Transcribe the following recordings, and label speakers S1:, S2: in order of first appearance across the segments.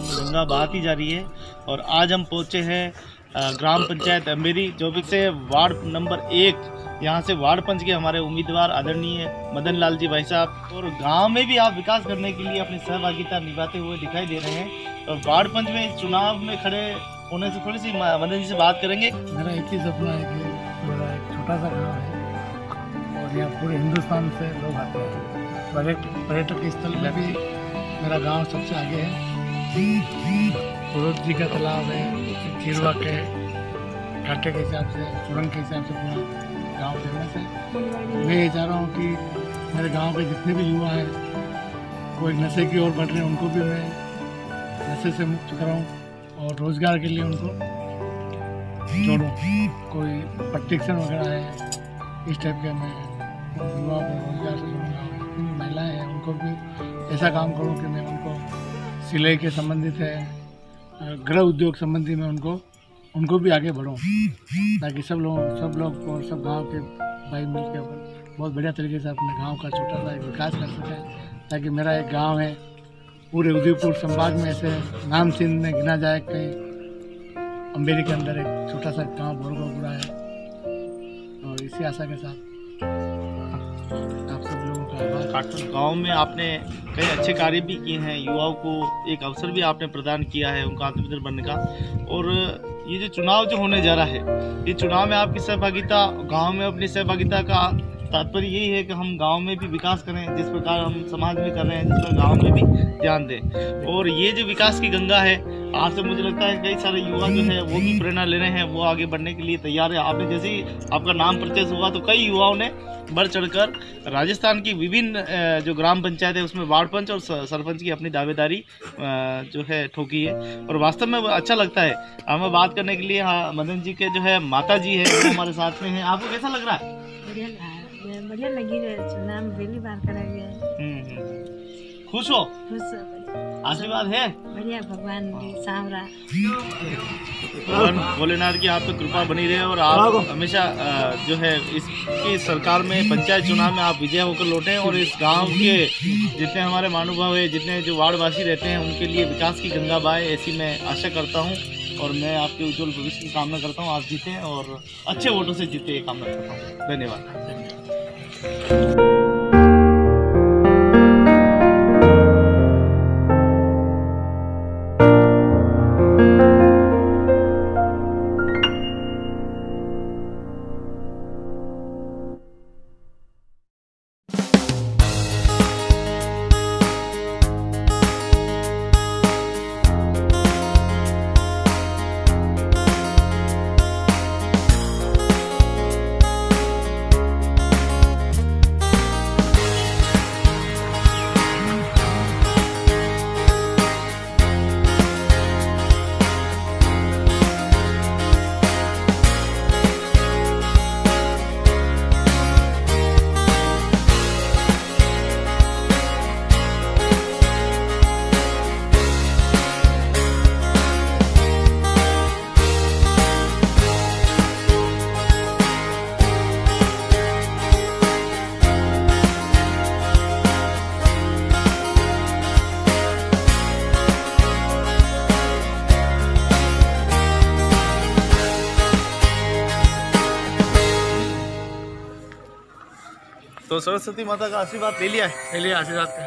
S1: गंगा बहाती जा रही है। और आज हम पहुंचे हैं ग्राम पंचायत अंबेरी जो भी से वार्ड नंबर 1, यहाँ से वार्ड पंच के हमारे उम्मीदवार आदरणीय मदन लाल जी भाई साहब। और गांव में भी आप विकास करने के लिए अपनी सहभागिता निभाते हुए दिखाई दे रहे हैं। और वार्ड पंच में इस चुनाव में खड़े होने से थोड़ी सी मदन जी से बात करेंगे।
S2: मेरा एक ही सपना है कि मेरा एक छोटा सा गाँव है और यहाँ पूरे हिंदुस्तान से लोग आते हैं। पर्यटक स्थल में भी मेरा गांव सबसे आगे है। सूरज जी का तालाब है, खीरवा के घाटे के हिसाब से, सुरंग के हिसाब से पूरा गांव फेमस है। मैं ये चाह रहा हूँ कि मेरे गांव के जितने भी युवा हैं कोई नशे की ओर बढ़ रहे हैं, उनको भी मैं नशे से मुक्त कराऊँ और रोज़गार के लिए उनको जोड़ूँ। कोई प्रशिक्षण वगैरह है इस टाइप के मैं युवा को रोज़गार से जोड़ूँगा। जितनी महिलाएँ हैं उनको भी ऐसा काम करूँ कि मैं उनको सिलाई के संबंधित है, गृह उद्योग संबंधी में उनको भी आगे बढ़ूँ, ताकि सब लोग और सब गांव के भाई मिलकर बहुत बढ़िया तरीके से अपने गांव का छोटा सा एक विकास कर सकें। ताकि मेरा एक गांव है पूरे उदयपुर संभाग में ऐसे नाम चिन्ह में गिना जाए। कहीं अंबेरी के अंदर एक छोटा सा गाँव बोरगोपुरा है। और इसी आशा के साथ आप सब लोगों का आभार।
S1: गाँव में आपने कई अच्छे कार्य भी किए हैं, युवाओं को एक अवसर भी आपने प्रदान किया है उनका आत्मनिर्भर बनने का। और ये जो चुनाव जो होने जा रहा है, ये चुनाव में आपकी सहभागिता, गांव में अपनी सहभागिता का तात्पर्य यही है कि हम गांव में भी विकास करें, जिस प्रकार हम समाज में कर रहे हैं, जिस पर गांव में भी ध्यान दें। और ये जो विकास की गंगा है, आपसे मुझे लगता है कई सारे युवा जो है वो भी प्रेरणा ले रहे हैं, वो आगे बढ़ने के लिए तैयार है। आपने जैसे ही आपका नाम परिचय हुआ तो कई युवाओं ने बढ़ चढ़कर राजस्थान की विभिन्न जो ग्राम पंचायत है उसमें वार्ड पंच और सरपंच की अपनी दावेदारी जो है ठोकी है। और वास्तव में अच्छा लगता है। हमें बात करने के लिए मदन जी के जो है माता जी है वो हमारे साथ में है। आपको कैसा लग रहा है?
S3: बढ़िया लगी है। चुनाव में पहली बार करा गया है।
S1: खुश हो?
S3: खुश हो।
S1: आशीर्वाद है
S3: बढ़िया। भगवान सांवरा
S1: भोलेनाथ की आप तो कृपा बनी रहे और आप हमेशा जो है इसकी सरकार में पंचायत चुनाव में आप विजय होकर लौटे और इस गांव के जितने हमारे महानुभाव है, जितने जो वार्डवासी रहते हैं उनके लिए विकास की गंगा बहे, ऐसी मैं आशा करता हूं। और मैं आपके उज्जवल भविष्य की कामना करता हूं। आप जीतें और अच्छे वोटों से जीते, ये कामना करता हूँ। धन्यवाद। तो सरस्वती माता का आशीर्वाद ले लिया है?
S2: ले लिया आशीर्वाद।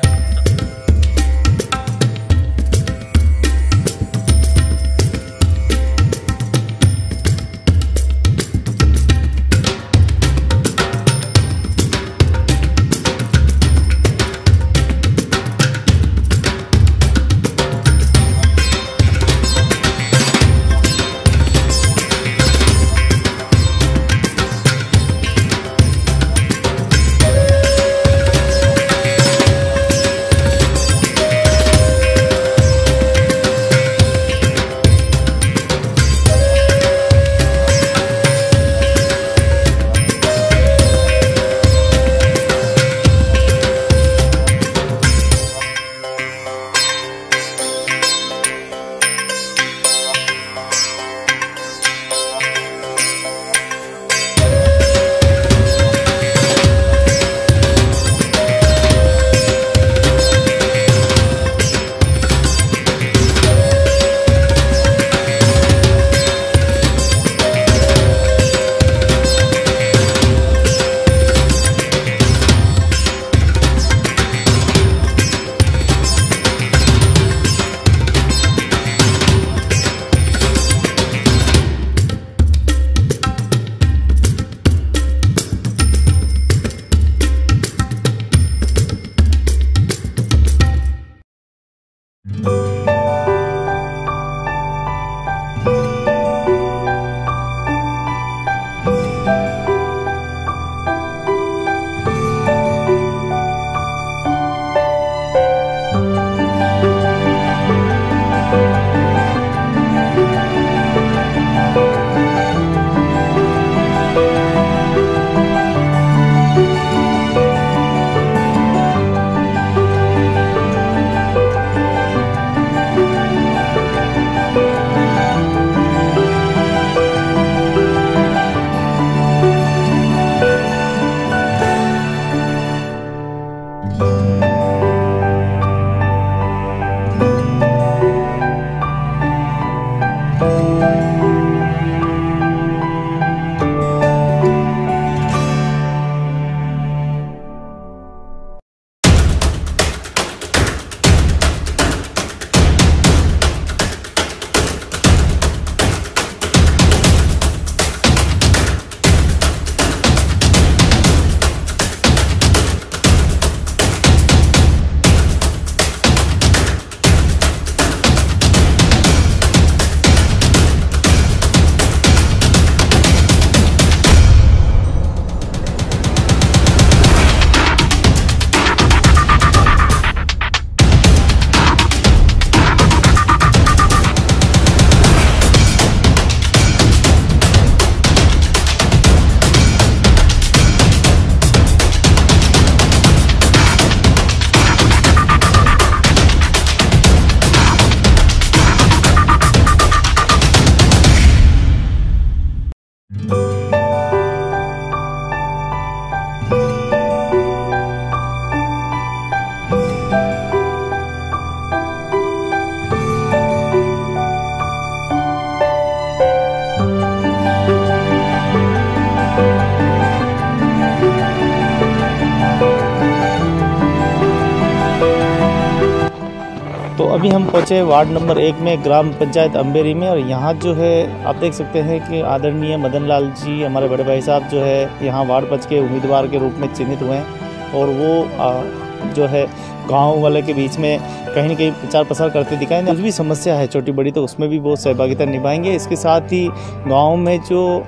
S1: अभी हम पहुंचे वार्ड नंबर 1 में, ग्राम पंचायत अंबेरी में, और यहाँ जो है आप देख सकते हैं कि आदरणीय मदन लाल जी हमारे बड़े भाई साहब जो है यहाँ वार्ड 5 के उम्मीदवार के रूप में चिन्हित हुए हैं, और वो जो है गांव वाले के बीच में कहीं न कहीं प्रचार प्रसार करते दिखाएंगे। कुछ भी समस्या है छोटी बड़ी तो उसमें भी वो सहभागिता निभाएंगे। इसके साथ ही गांव में जो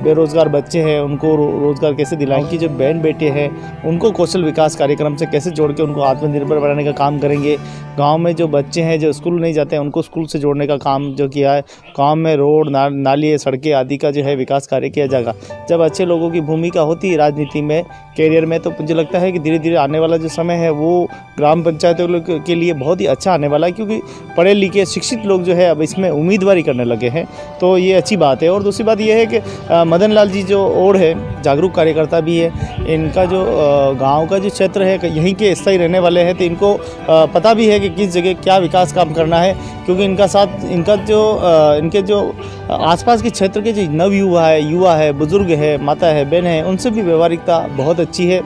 S1: बेरोजगार बच्चे हैं उनको रोजगार कैसे दिलाएंगे, जो बहन बेटे हैं उनको कौशल विकास कार्यक्रम से कैसे जोड़ के उनको आत्मनिर्भर बनाने का काम करेंगे। गांव में जो बच्चे हैं जो स्कूल नहीं जाते हैं उनको स्कूल से जोड़ने का काम जो किया है। गाँव में रोड नाली सड़कें आदि का जो है विकास कार्य किया जाएगा। जब अच्छे लोगों की भूमिका होती है राजनीति में, कैरियर में, तो मुझे लगता है कि धीरे धीरे आने वाला जो समय है वो ग्राम पंचायतों के लिए बहुत ही अच्छा आने वाला है, क्योंकि पढ़े लिखे शिक्षित लोग जो है अब इसमें उम्मीदवारी करने लगे हैं, तो ये अच्छी बात है। और दूसरी बात ये है कि मदन लाल जी जो और है जागरूक कार्यकर्ता भी है, इनका जो गांव का जो क्षेत्र है यहीं के स्थायी रहने वाले हैं, तो इनको पता भी है कि किस जगह क्या विकास काम करना है, क्योंकि इनके जो आसपास के क्षेत्र के जो युवा है, बुजुर्ग है, माता है, बहन है, उनसे भी व्यवहारिकता बहुत अच्छी है।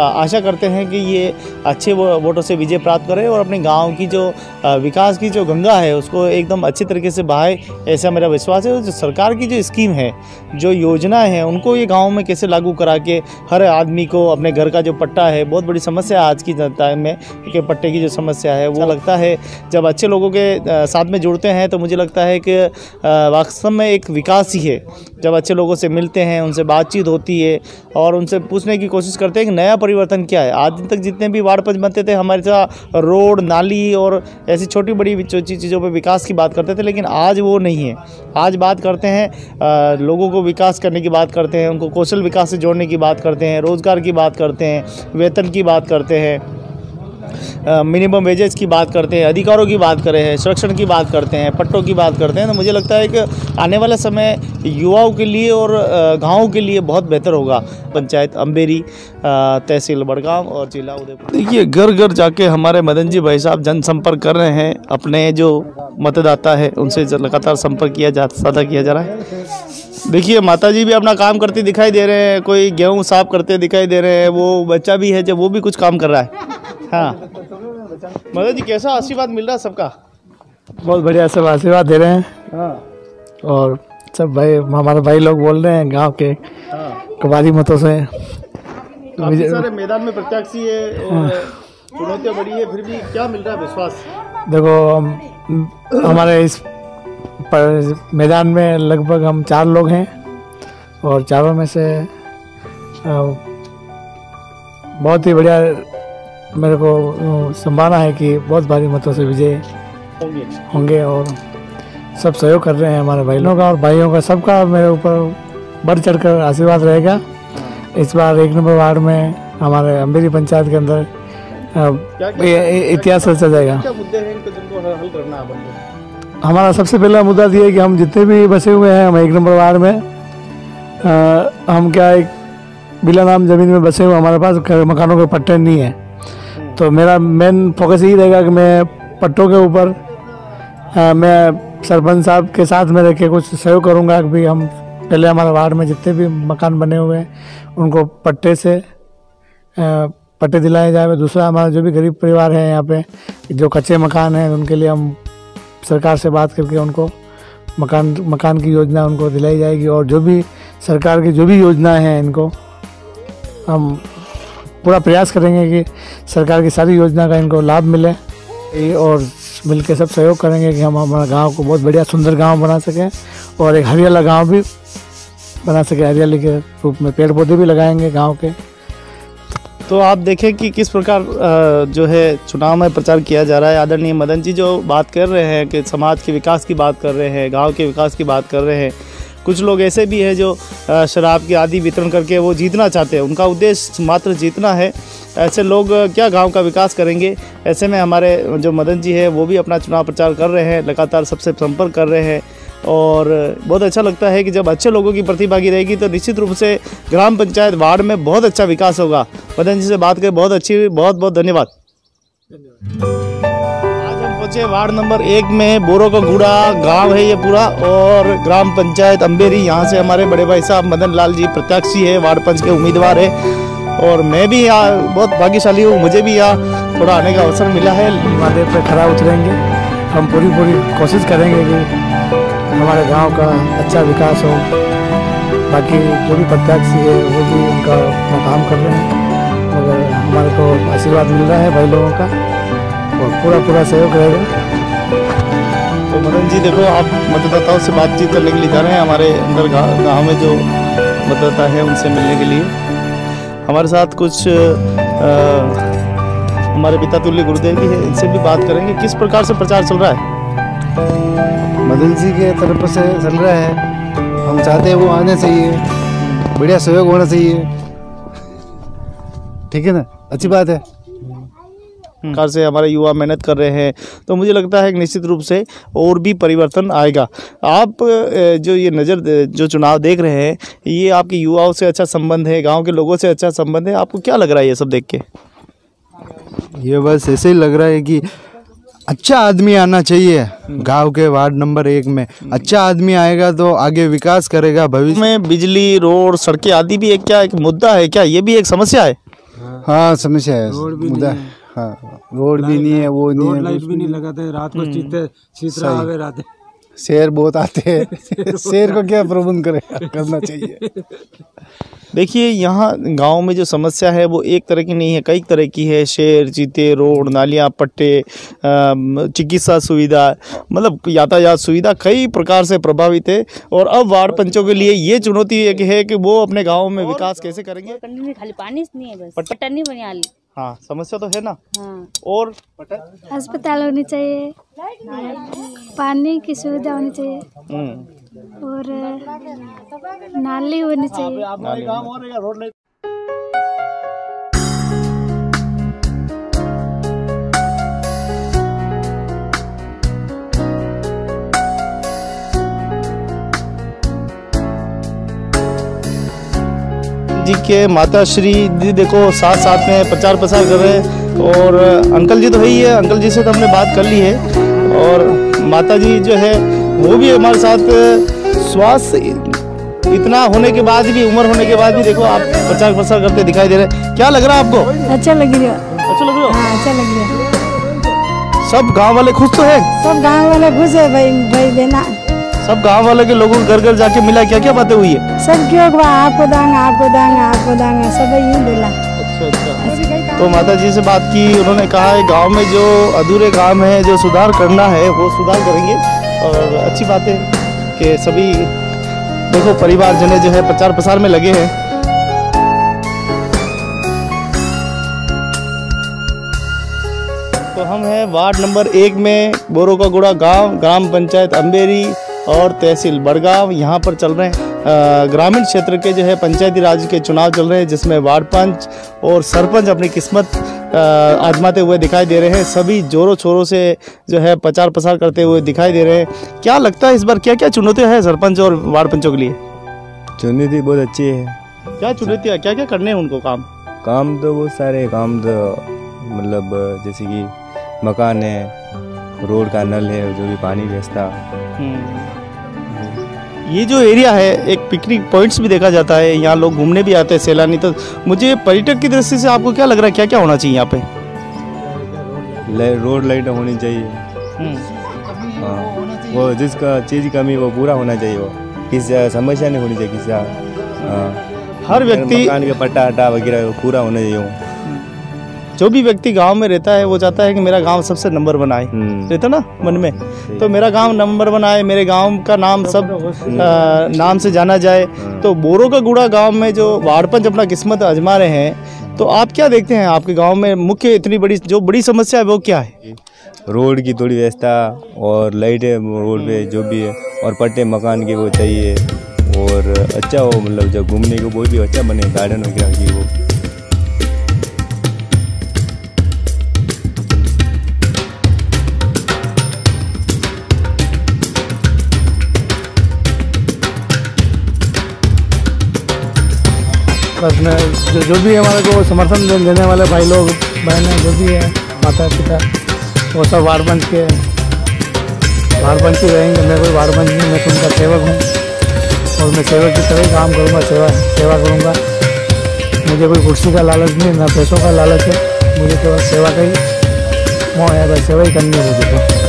S1: आशा करते हैं कि ये अच्छे वोटों से विजय प्राप्त करें और अपने गांव की जो विकास की जो गंगा है उसको एकदम अच्छे तरीके से बहाए, ऐसा मेरा विश्वास है। जो सरकार की जो स्कीम है, जो योजनाएं हैं, उनको ये गांव में कैसे लागू करा के हर आदमी को अपने घर का जो पट्टा है, बहुत बड़ी समस्या है आज की जनता में कि पट्टे की जो समस्या है, वो लगता है जब अच्छे लोगों के साथ में जुड़ते हैं तो मुझे लगता है कि वास्तव में एक विकास ही है। जब अच्छे लोगों से मिलते हैं, उनसे बातचीत होती है और उनसे पूछने की कोशिश करते हैं कि नया परिवर्तन क्या है। आज दिन तक जितने भी वार्ड 5 बनते थे हमारे साथ रोड नाली और ऐसी छोटी बड़ी चीज़ों पे विकास की बात करते थे, लेकिन आज वो नहीं है। आज बात करते हैं लोगों को विकास करने की बात करते हैं, उनको कौशल विकास से जोड़ने की बात करते हैं, रोज़गार की बात करते हैं, वेतन की बात करते हैं, मिनिमम वेजेस की बात करते हैं, अधिकारों की बात करते हैं, संरक्षण की बात करते हैं, पट्टों की बात करते हैं। तो मुझे लगता है कि आने वाला समय युवाओं के लिए और गाँव के लिए बहुत बेहतर होगा। पंचायत अंबेरी, तहसील बड़गांव और जिला उदयपुर। देखिए घर घर जाके हमारे मदन जी भाई साहब जनसंपर्क कर रहे हैं। अपने जो मतदाता है उनसे लगातार संपर्क साझा किया जा रहा है। देखिए माता जी भी अपना काम करते दिखाई दे रहे हैं, कोई गेहूँ साफ करते दिखाई दे रहे हैं, वो बच्चा भी है जब वो भी कुछ काम कर रहा है। हाँ मदन जी, कैसा आशीर्वाद मिल रहा है सबका?
S2: बहुत बढ़िया, सब आशीर्वाद दे रहे हैं। हाँ। और सब भाई हमारे भाई लोग बोल रहे हैं गांव के कबाड़ी मतों से।
S1: काफी सारे मैदान में प्रत्याशी है और चुनौतियां बड़ी है, फिर भी क्या मिल रहा है विश्वास?
S2: देखो हमारे इस मैदान में लगभग हम 4 लोग हैं और चारों में से बहुत ही बढ़िया मेरे को संभावना है कि बहुत भारी मतों से विजय होंगे और सब सहयोग कर रहे हैं हमारे भाई लोगों का और भाइयों का, सबका मेरे ऊपर बढ़ चढ़कर आशीर्वाद रहेगा। इस बार 1 नंबर वार्ड में हमारे अंबेरी पंचायत के अंदर इतिहास रचा जाएगा।
S1: क्या मुद्दे हैं इनको जिनको हल करना है?
S2: हमारा सबसे पहला मुद्दा ये है कि हम जितने भी बसे हुए हैं हम 1 नंबर वार्ड में हम क्या एक बिला नाम ज़मीन में बसे हुए, हमारे पास मकानों के पट्टे नहीं है। तो मेरा मेन फोकस यही रहेगा कि मैं पट्टों के ऊपर मैं सरपंच साहब के साथ में रह के कुछ सहयोग करूंगा कि भी हम पहले हमारे वार्ड में जितने भी मकान बने हुए हैं उनको पट्टे दिलाए जाए। दूसरा हमारा जो भी गरीब परिवार है यहाँ पे जो कच्चे मकान हैं उनके लिए हम सरकार से बात करके उनको मकान की योजना उनको दिलाई जाएगी और जो भी सरकार की जो भी योजना है इनको हम पूरा प्रयास करेंगे कि सरकार की सारी योजना का इनको लाभ मिले और मिलकर सब सहयोग करेंगे कि हम हमारा गांव को बहुत बढ़िया सुंदर गांव बना सकें और एक हरियाला गांव भी बना सकें। हरियाली के रूप में पेड़ पौधे भी लगाएंगे गांव के।
S1: तो आप देखें कि किस प्रकार जो है चुनाव में प्रचार किया जा रहा है। आदरणीय मदन जी जो बात कर रहे हैं कि समाज के विकास की बात कर रहे हैं, गांव के विकास की बात कर रहे हैं। कुछ लोग ऐसे भी हैं जो शराब की आदि वितरण करके वो जीतना चाहते हैं, उनका उद्देश्य मात्र जीतना है। ऐसे लोग क्या गांव का विकास करेंगे? ऐसे में हमारे जो मदन जी है वो भी अपना चुनाव प्रचार कर रहे हैं, लगातार सबसे संपर्क कर रहे हैं और बहुत अच्छा लगता है कि जब अच्छे लोगों की प्रतिभागी रहेगी तो निश्चित रूप से ग्राम पंचायत वार्ड में बहुत अच्छा विकास होगा। मदन जी से बात कर बहुत अच्छी हुई, बहुत बहुत धन्यवाद। आज हम पहुँचे वार्ड नंबर 1 में, बोरो का गुड़ा गांव है ये पूरा और ग्राम पंचायत अंबेरी। यहाँ से हमारे बड़े भाई साहब मदन लाल जी प्रत्याशी है, वार्ड 5 के उम्मीदवार है। और मैं भी यहाँ बहुत भाग्यशाली हूँ, मुझे भी यहाँ थोड़ा आने का अवसर मिला है।
S2: वादे पे खरा उतरेंगे, हम पूरी कोशिश करेंगे कि हमारे गांव का अच्छा विकास हो। बाकी जो भी प्रत्याशी है वो भी उनका काम कर रहे हैं, और हमारे को आशीर्वाद मिल रहा है भाई लोगों का, और पूरा सहयोग रहेगा।
S1: तो मदन जी देखो, आप मतदाताओं से बातचीत करने के लिए जा रहे हैं हमारे अंदर गाँव में जो मतदाता है उनसे मिलने के लिए। हमारे साथ कुछ हमारे पिता तुल्य गुरुदेव भी है, इनसे भी बात करेंगे किस प्रकार से प्रचार चल रहा है।
S4: मदन जी के तरफ से चल रहा है, हम चाहते हैं वो आने चाहिए, बढ़िया सहयोग होना चाहिए, ठीक है ना, अच्छी बात है।
S1: प्रकार से हमारे युवा मेहनत कर रहे हैं, तो मुझे लगता है कि निश्चित रूप से और भी परिवर्तन आएगा। आप जो ये जो चुनाव देख रहे हैं, ये आपके युवाओं से अच्छा संबंध है, गांव के लोगों से अच्छा संबंध है, आपको क्या लग रहा है ये सब देख के?
S4: ये बस ऐसे ही लग रहा है कि अच्छा आदमी आना चाहिए गांव के वार्ड नंबर 1 में। अच्छा आदमी आएगा तो आगे विकास करेगा भविष्य
S1: में। बिजली, रोड, सड़कें आदि भी एक क्या एक मुद्दा है क्या? ये भी एक समस्या है।
S4: हाँ समस्या है, मुद्दा। हाँ रोड भी नहीं है, वो नहीं है,
S2: लाइट भी नहीं लगाते, रात को चीतरा आवे रात
S4: शेर बहुत आते हैं। शेर को क्या प्रबंध करना चाहिए।
S1: देखिए, यहाँ गांव में जो समस्या है वो एक तरह की नहीं है, कई तरह की है। शेर, चीते, रोड, नालियाँ, पट्टे, चिकित्सा सुविधा, मतलब यातायात सुविधा कई प्रकार से प्रभावित है। और अब वार्ड पंचों के लिए ये चुनौती है कि वो अपने गाँव में विकास कैसे करेंगे।
S5: खाली पानी नहीं है, बस पट्टा नहीं बनिया।
S1: हाँ, समस्या तो है ना।
S5: हाँ।
S1: और
S6: अस्पताल होनी चाहिए, पानी की सुविधा होनी चाहिए, और नाली होनी चाहिए।
S1: जी के माता श्री जी देखो साथ में प्रचार प्रसार कर रहे हैं, और अंकल जी तो है ही है, अंकल जी से तो हमने बात कर ली है। और माता जी जो है वो भी हमारे साथ स्वास्थ्य इतना होने के बाद भी, उम्र होने के बाद भी देखो आप प्रचार प्रसार करते दिखाई दे रहे हैं। क्या लग रहा है आपको?
S6: अच्छा लग रहा है।
S1: अच्छा लग रहा है?
S6: हाँ, अच्छा लग रहा है।
S1: सब गाँव वाले खुश तो है?
S6: सब गाँव वाले खुश है भाई बहना।
S1: सब गांव वाले के लोगों को घर घर जाके मिला, क्या क्या बातें हुई है?
S6: सब क्यों आपको दांगा सब यूँ बोला।
S1: अच्छा। तो माता जी से बात की, उन्होंने कहा है गांव में जो अधूरे काम है, जो सुधार करना है वो सुधार करेंगे। और अच्छी बात है कि सभी देखो परिवार जने जो है प्रचार प्रसार में लगे हैं। तो हम हैं वार्ड नंबर 1 में, बोरो का गुड़ा गाँव, ग्राम पंचायत अम्बेरी और तहसील बड़गांव। यहाँ पर चल रहे हैं ग्रामीण क्षेत्र के जो है पंचायती राज के चुनाव चल रहे हैं, जिसमें वार्ड पंच और सरपंच अपनी किस्मत आजमाते हुए दिखाई दे रहे हैं। सभी जोरों शोरों से जो है प्रचार प्रसार करते हुए दिखाई दे रहे हैं। क्या लगता है इस बार क्या क्या चुनौतियाँ हैं सरपंच और वार्ड पंचों के लिए?
S7: चुनौती बहुत अच्छी है।
S1: क्या चुनौतियाँ, क्या क्या करने हैं उनको? काम
S7: तो बहुत सारे काम तो मतलब जैसे कि मकान है, रोड का नल है, जो भी पानी व्यवस्था।
S1: ये जो एरिया है एक पिकनिक पॉइंट्स भी देखा जाता है, यहाँ लोग घूमने भी आते हैं सैलानी। तो मुझे पर्यटक की दृष्टि से आपको क्या लग रहा है, क्या क्या होना चाहिए यहाँ पे?
S7: रोड लाइट होनी चाहिए। हाँ, वो जिसका चीज़ कमी वो पूरा होना चाहिए, वो किसी समस्या नहीं होनी चाहिए। किसी
S1: हर व्यक्ति
S7: मकान के पट्टा हटा वगैरह पूरा होना चाहिए।
S1: जो भी व्यक्ति गांव में रहता है वो चाहता है कि मेरा गांव सबसे नंबर 1 आए, रहता ना मन में। तो मेरा गांव नंबर 1 आए, मेरे गांव का नाम सब नाम से जाना जाए। तो बोरो का गुड़ा गांव में जो वार्ड पंच अपना किस्मत आजमा रहे हैं, तो आप क्या देखते हैं आपके गांव में मुख्य इतनी बड़ी समस्या है वो क्या है?
S7: रोड की थोड़ी व्यवस्था और लाइटें रोड पे जो भी है, और पट्टे मकान के वो चाहिए, और अच्छा हो मतलब जब घूमने को बहुत भी अच्छा बने, गार्डन वगैरह की वो।
S2: बस में जो भी हमारे को समर्थन देने वाले भाई लोग बहनें जो भी है, माता पिता, वो सब वार्ड पंच ही रहेंगे। मैं कोई वार्ड पंच नहीं, मैं तो उनका सेवक हूँ, और मैं सेवक की तरह काम करूँगा, सेवा करूँगा। मुझे कोई कुर्सी का लालच नहीं, ना पैसों का लालच है, मुझे केवल सेवा का ही मोह है, बस सेवा ही करनी है मुझे तो।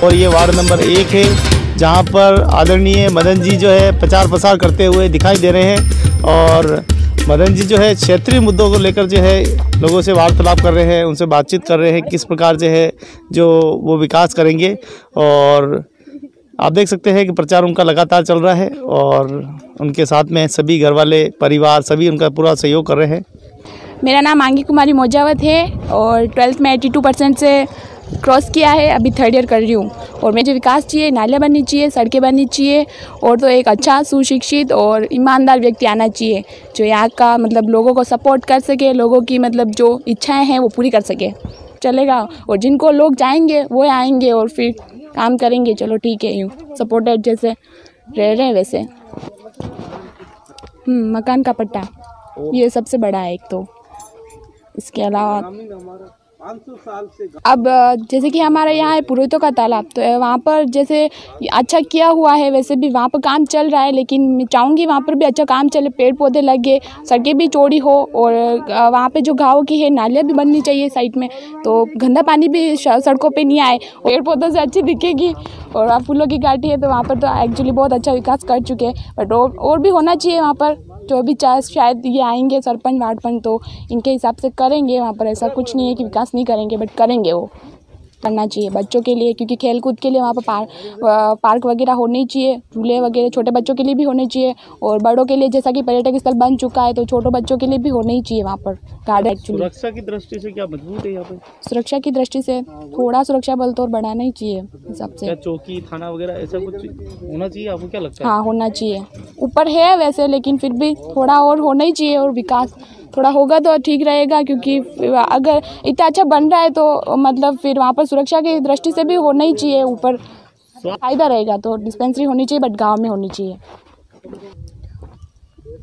S1: और ये वार्ड नंबर 1 है, जहाँ पर आदरणीय मदन जी जो है प्रचार प्रसार करते हुए दिखाई दे रहे हैं। और मदन जी जो है क्षेत्रीय मुद्दों को लेकर जो है लोगों से वार्तालाप कर रहे हैं, उनसे बातचीत कर रहे हैं, किस प्रकार जो है जो वो विकास करेंगे। और आप देख सकते हैं कि प्रचार उनका लगातार चल रहा है और उनके साथ में सभी घर वाले, परिवार, सभी उनका पूरा सहयोग कर रहे हैं।
S8: मेरा नाम आंगी कुमारी मोजावत है और 12th में 82% से क्रॉस किया है, अभी 3rd ईयर कर रही हूँ। और मुझे विकास चाहिए, नालियाँ बननी चाहिए, सड़कें बननी चाहिए और तो एक अच्छा सुशिक्षित और ईमानदार व्यक्ति आना चाहिए जो यहाँ का मतलब लोगों को सपोर्ट कर सके, लोगों की मतलब जो इच्छाएं हैं वो पूरी कर सके, चलेगा। और जिनको लोग चाहेंगे वो आएंगे और फिर काम करेंगे। चलो ठीक है, यूँ सपोर्टेड जैसे रह रहे हैं वैसे। मकान का पट्टा ये सबसे बड़ा है एक तो। इसके अलावा अब जैसे कि हमारे यहाँ है पुरोहितों का तालाब, तो वहाँ पर जैसे अच्छा किया हुआ है, वैसे भी वहाँ पर काम चल रहा है, लेकिन मैं चाहूँगी वहाँ पर भी अच्छा काम चले, पेड़ पौधे लगे, सड़कें भी चौड़ी हो और वहाँ पे जो गाँव की है नालियाँ भी बननी चाहिए साइड में, तो गंदा पानी भी सड़कों पे नहीं आए, पेड़ पौधों से अच्छी दिखेगी। और फूलों की घाटी है तो वहाँ पर तो एक्चुअली बहुत अच्छा विकास कर चुके हैं, बट और भी होना चाहिए वहाँ पर। जो भी चाहे शायद ये आएंगे सरपंच वार्डपंच तो इनके हिसाब से करेंगे वहाँ पर। ऐसा कुछ नहीं है कि विकास नहीं करेंगे, बट करेंगे, वो करना चाहिए बच्चों के लिए, क्योंकि खेल कूद के लिए वहाँ पर पार्क वगैरह होने चाहिए, झूले वगैरह छोटे बच्चों के लिए भी होने चाहिए और बड़ों के लिए जैसा कि पर्यटक स्थल बन चुका है तो छोटे बच्चों के लिए भी होने ही चाहिए वहाँ पर गार्डन। एक्चुअली
S1: सुरक्षा की दृष्टि से क्या मजबूत है यहाँ पे?
S8: सुरक्षा की दृष्टि से थोड़ा सुरक्षा बल तो और बढ़ाना ही चाहिए हिसाब से।
S1: चौकी थाना वगैरह ऐसा कुछ होना चाहिए, आपको क्या लगता है?
S8: हाँ होना चाहिए, ऊपर है वैसे, लेकिन फिर भी थोड़ा और होना ही चाहिए और विकास थोड़ा होगा तो ठीक रहेगा, क्योंकि अगर इतना अच्छा बन रहा है तो मतलब फिर वहाँ पर सुरक्षा की दृष्टि से भी होना ही चाहिए, ऊपर फायदा रहेगा। तो डिस्पेंसरी होनी चाहिए, बट गांव में होनी चाहिए।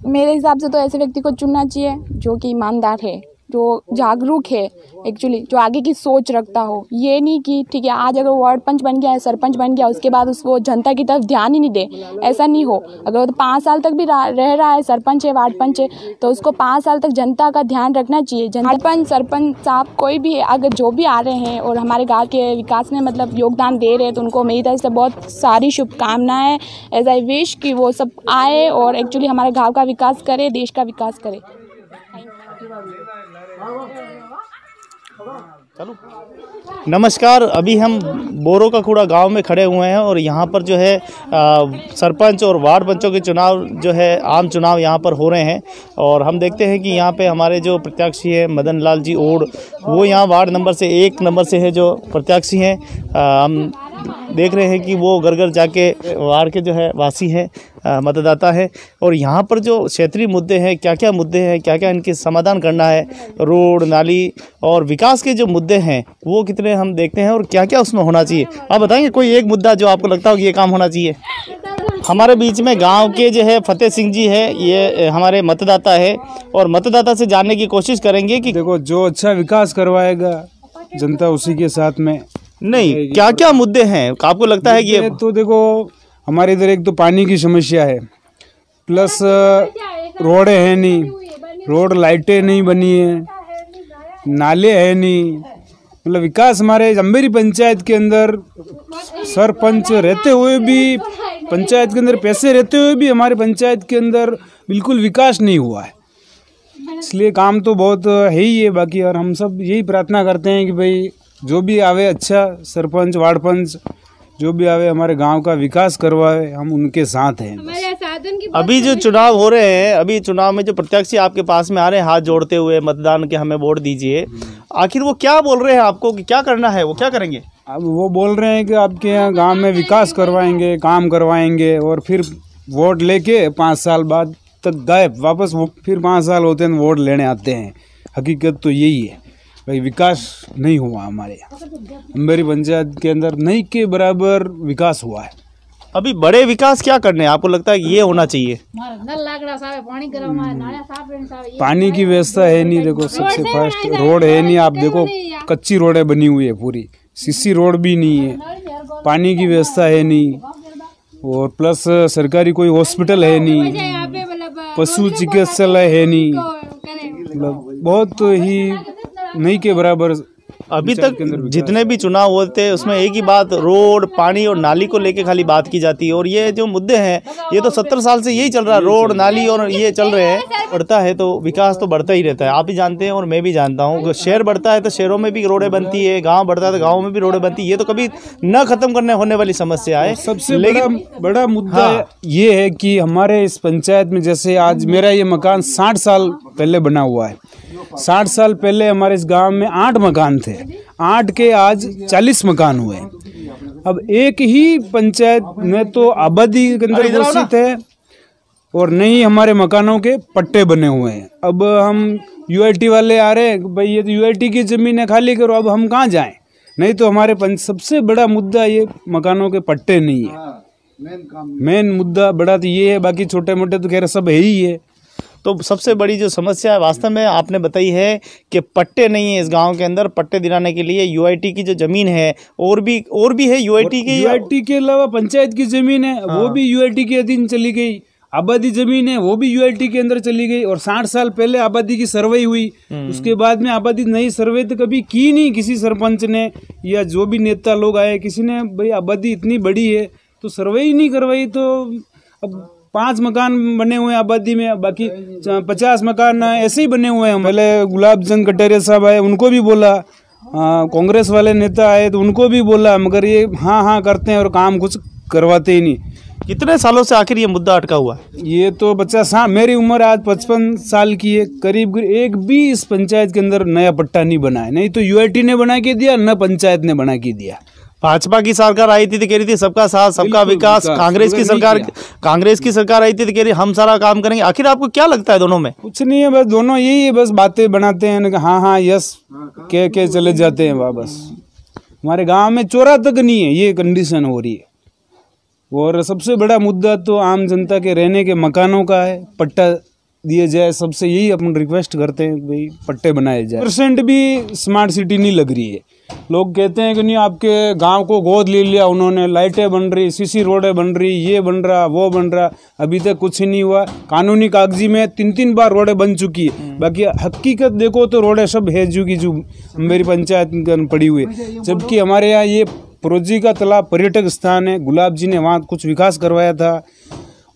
S8: मेरे हिसाब से तो ऐसे व्यक्ति को चुनना चाहिए जो कि ईमानदार है, जो जागरूक है, एक्चुअली जो आगे की सोच रखता हो। ये नहीं कि ठीक है आज अगर वार्ड पंच बन गया है, सरपंच बन गया, उसके बाद उसको जनता की तरफ ध्यान ही नहीं दे, ऐसा नहीं हो। अगर वो तो 5 साल तक भी रह रहा है, सरपंच है, वार्ड पंच है, तो उसको 5 साल तक जनता का ध्यान रखना चाहिए। सरपंच साहब कोई भी है, अगर जो भी आ रहे हैं और हमारे गाँव के विकास में मतलब योगदान दे रहे हैं, तो उनको मेरी तरफ से बहुत सारी शुभकामनाएँ। एज आई विश कि वो सब आए और एक्चुअली हमारे गाँव का विकास करे, देश का विकास करे।
S1: चलो नमस्कार, अभी हम बोरो का कूड़ा गांव में खड़े हुए हैं और यहाँ पर जो है सरपंच और वार्ड पंचों के चुनाव जो है आम चुनाव यहाँ पर हो रहे हैं। और हम देखते हैं कि यहाँ पे हमारे जो प्रत्याशी है मदन लाल जी ओड, वो यहाँ वार्ड नंबर से 1 नंबर से है जो प्रत्याशी हैं। हम देख रहे हैं कि वो घर घर जाके वार्ड के जो है वासी हैं, मतदाता है, और यहाँ पर जो क्षेत्रीय मुद्दे हैं, क्या क्या मुद्दे हैं, क्या क्या इनके समाधान करना है, रोड नाली और विकास के जो मुद्दे हैं वो कितने हम देखते हैं और क्या क्या उसमें होना चाहिए। आप बताएंगे कोई एक मुद्दा जो आपको लगता हो कि ये काम होना चाहिए? हमारे बीच में गांव के जो है फतेह सिंह जी है, ये हमारे मतदाता है और मतदाता से जानने की कोशिश करेंगे कि
S9: देखो जो अच्छा विकास करवाएगा जनता उसी के साथ में।
S1: नहीं, क्या क्या मुद्दे हैं आपको लगता है कि ये?
S9: तो देखो हमारे इधर एक तो पानी की समस्या है, प्लस रोड है नहीं, रोड लाइटें नहीं बनी है, नाले है नहीं, मतलब विकास हमारे जम्बेरी पंचायत के अंदर सरपंच रहते हुए भी, पंचायत के अंदर पैसे रहते हुए भी हमारे पंचायत के अंदर बिल्कुल विकास नहीं हुआ है। इसलिए काम तो बहुत है ही है बाकी, और हम सब यही प्रार्थना करते हैं कि भाई जो भी आवे अच्छा सरपंच वार्ड पंच जो भी आवे हमारे गांव का विकास करवाए, हम उनके साथ हैं।
S1: अभी जो चुनाव हो रहे हैं, अभी चुनाव में जो प्रत्याशी आपके पास में आ रहे हैं हाथ जोड़ते हुए मतदान के हमें वोट दीजिए, आखिर वो क्या बोल रहे हैं आपको कि क्या करना है, वो क्या करेंगे?
S9: अब वो बोल रहे हैं कि आपके यहाँ गांव में विकास करवाएंगे, काम करवाएंगे, और फिर वोट लेके 5 साल बाद तक गायब, वापस वो फिर 5 साल होते हैं वोट लेने आते हैं। हकीकत तो यही है भाई, विकास नहीं हुआ हमारे यहाँ। मेरी पंचायत के अंदर नहीं के बराबर विकास हुआ है।
S1: अभी बड़े विकास क्या करने हैं? आपको लगता है कि ये होना चाहिए?
S9: पानी की व्यवस्था है नहीं, देखो सबसे फर्स्ट रोड है नहीं। आप देखो कच्ची रोडें बनी हुई है, पूरी सीसी रोड भी नहीं है, पानी की व्यवस्था है नहीं, और प्लस सरकारी कोई हॉस्पिटल है नहीं, पशु चिकित्सालय है नहीं, मतलब बहुत ही नहीं के बराबर।
S1: अभी तक जितने भी चुनाव होते हैं उसमें एक ही बात रोड, पानी और नाली को लेके खाली बात की जाती है, और ये जो मुद्दे हैं ये तो 70 साल से यही चल रहा है, रोड, नाली और ये चल रहे हैं। बढ़ता है तो विकास तो बढ़ता ही रहता है, आप भी जानते हैं और मैं भी जानता हूँ। शहर बढ़ता है तो शहरों में भी रोडें बनती है, गाँव बढ़ता है तो गाँव में भी रोडें बनती है। ये तो कभी न खत्म करने होने वाली समस्या है।
S9: सबसे बड़ा मुद्दा ये है कि हमारे इस पंचायत में, जैसे आज मेरा ये मकान 60 साल पहले बना हुआ है, 60 साल पहले हमारे इस गांव में 8 मकान थे, 8 के आज 40 मकान हुए। अब एक ही पंचायत में तो आबादी के अंदर घोषित है और नहीं हमारे मकानों के पट्टे बने हुए हैं। अब हम यूआईटी वाले आ रहे हैं, भाई ये तो यूआईटी की जमीन है, खाली करो। अब हम कहाँ जाएं? नहीं तो हमारे सबसे बड़ा मुद्दा ये मकानों के पट्टे नहीं है। मेन मुद्दा बड़ा तो ये है, बाकी छोटे मोटे तो खैर सब है ही है।
S1: तो सबसे बड़ी जो समस्या है वास्तव में आपने बताई है कि पट्टे नहीं है इस गांव के अंदर। पट्टे दिलाने के लिए यूआईटी की जो जमीन है और भी है यूआईटी
S9: के अलावा पंचायत की जमीन है, वो भी यूआईटी के अधीन चली गई। आबादी जमीन है वो भी यूआईटी के अंदर चली गई, और 60 साल पहले आबादी की सर्वे हुई, उसके बाद में आबादी नई सर्वे तो कभी की नहीं किसी सरपंच ने या जो भी नेता लोग आए, किसी ने भाई आबादी इतनी बड़ी है तो सर्वे ही नहीं करवाई। तो अब 5 मकान बने हुए हैं आबादी में, बाकी 50 मकान ऐसे ही बने हुए हैं। पहले गुलाब चंद कटारिया साहब आए, उनको भी बोला, कांग्रेस वाले नेता आए तो उनको भी बोला, मगर ये हाँ करते हैं और काम कुछ करवाते ही नहीं।
S1: कितने सालों से आखिर ये मुद्दा अटका हुआ है?
S9: ये तो बच्चा मेरी उम्र आज 55 साल की है, करीब एक भी इस पंचायत के अंदर नया पट्टा नहीं बना है। नहीं तो यूआईटी ने बना के दिया, न पंचायत ने बना के दिया।
S1: भाजपा की सरकार आई थी तो कह रही थी सबका साथ सबका विकास। कांग्रेस की सरकार आई थी तो कह रही हम सारा काम करेंगे। आखिर आपको क्या लगता है दोनों में?
S9: कुछ नहीं है, बस दोनों यही है, बस बातें बनाते हैं, हाँ यस के चले जाते हैं वापस। हमारे गांव में चोरा तक नहीं है, ये कंडीशन हो रही है। और सबसे बड़ा मुद्दा तो आम जनता के रहने के मकानों का है, पट्टा दिए जाए। सबसे यही अपन रिक्वेस्ट करते हैं भाई पट्टे बनाए जाए। % भी स्मार्ट सिटी नहीं लग रही है। लोग कहते हैं कि नहीं आपके गांव को गोद ले लिया उन्होंने, लाइटें बन रही, सीसी रोडें बन रही, ये बन रहा वो बन रहा, अभी तक कुछ नहीं हुआ। कानूनी कागजी में 3 बार रोडें बन चुकी है, बाकी हकीकत देखो तो रोडें सब है जो मेरी पंचायत में पड़ी हुई है। जबकि हमारे यहाँ ये प्रोजी का तालाब पर्यटक स्थान है, गुलाब जी ने वहाँ कुछ विकास करवाया था,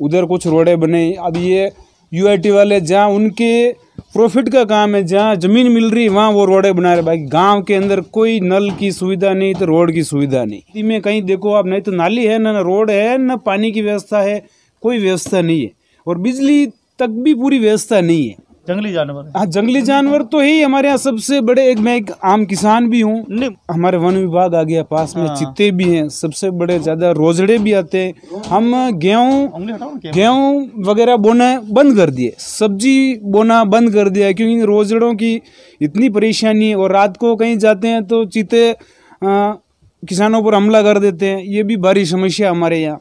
S9: उधर कुछ रोडें बने। अब ये यूआईटी वाले जहाँ उनके प्रॉफिट का काम है, जहाँ जमीन मिल रही है वहाँ वो रोडें बना रहे। बाकी गांव के अंदर कोई नल की सुविधा नहीं, तो रोड की सुविधा नहीं। में कहीं देखो आप, नहीं तो नाली है, न रोड है, न पानी की व्यवस्था है, कोई व्यवस्था नहीं है। और बिजली तक भी पूरी व्यवस्था नहीं है।
S1: जंगली जानवर?
S9: हाँ, जंगली जानवर तो ही हमारे यहाँ सबसे बड़े। मैं एक आम किसान भी हूँ, हमारे वन विभाग आ गया पास में, चित्ते भी हैं सबसे बड़े, ज्यादा रोजड़े भी आते हैं। हम गेहूं वगैरह बोना बंद कर दिए, सब्जी बोना बंद कर दिया, क्योंकि रोजड़ों की इतनी परेशानी है। और रात को कहीं जाते हैं तो चीते किसानों पर हमला कर देते हैं, ये भी भारी समस्या हमारे यहाँ।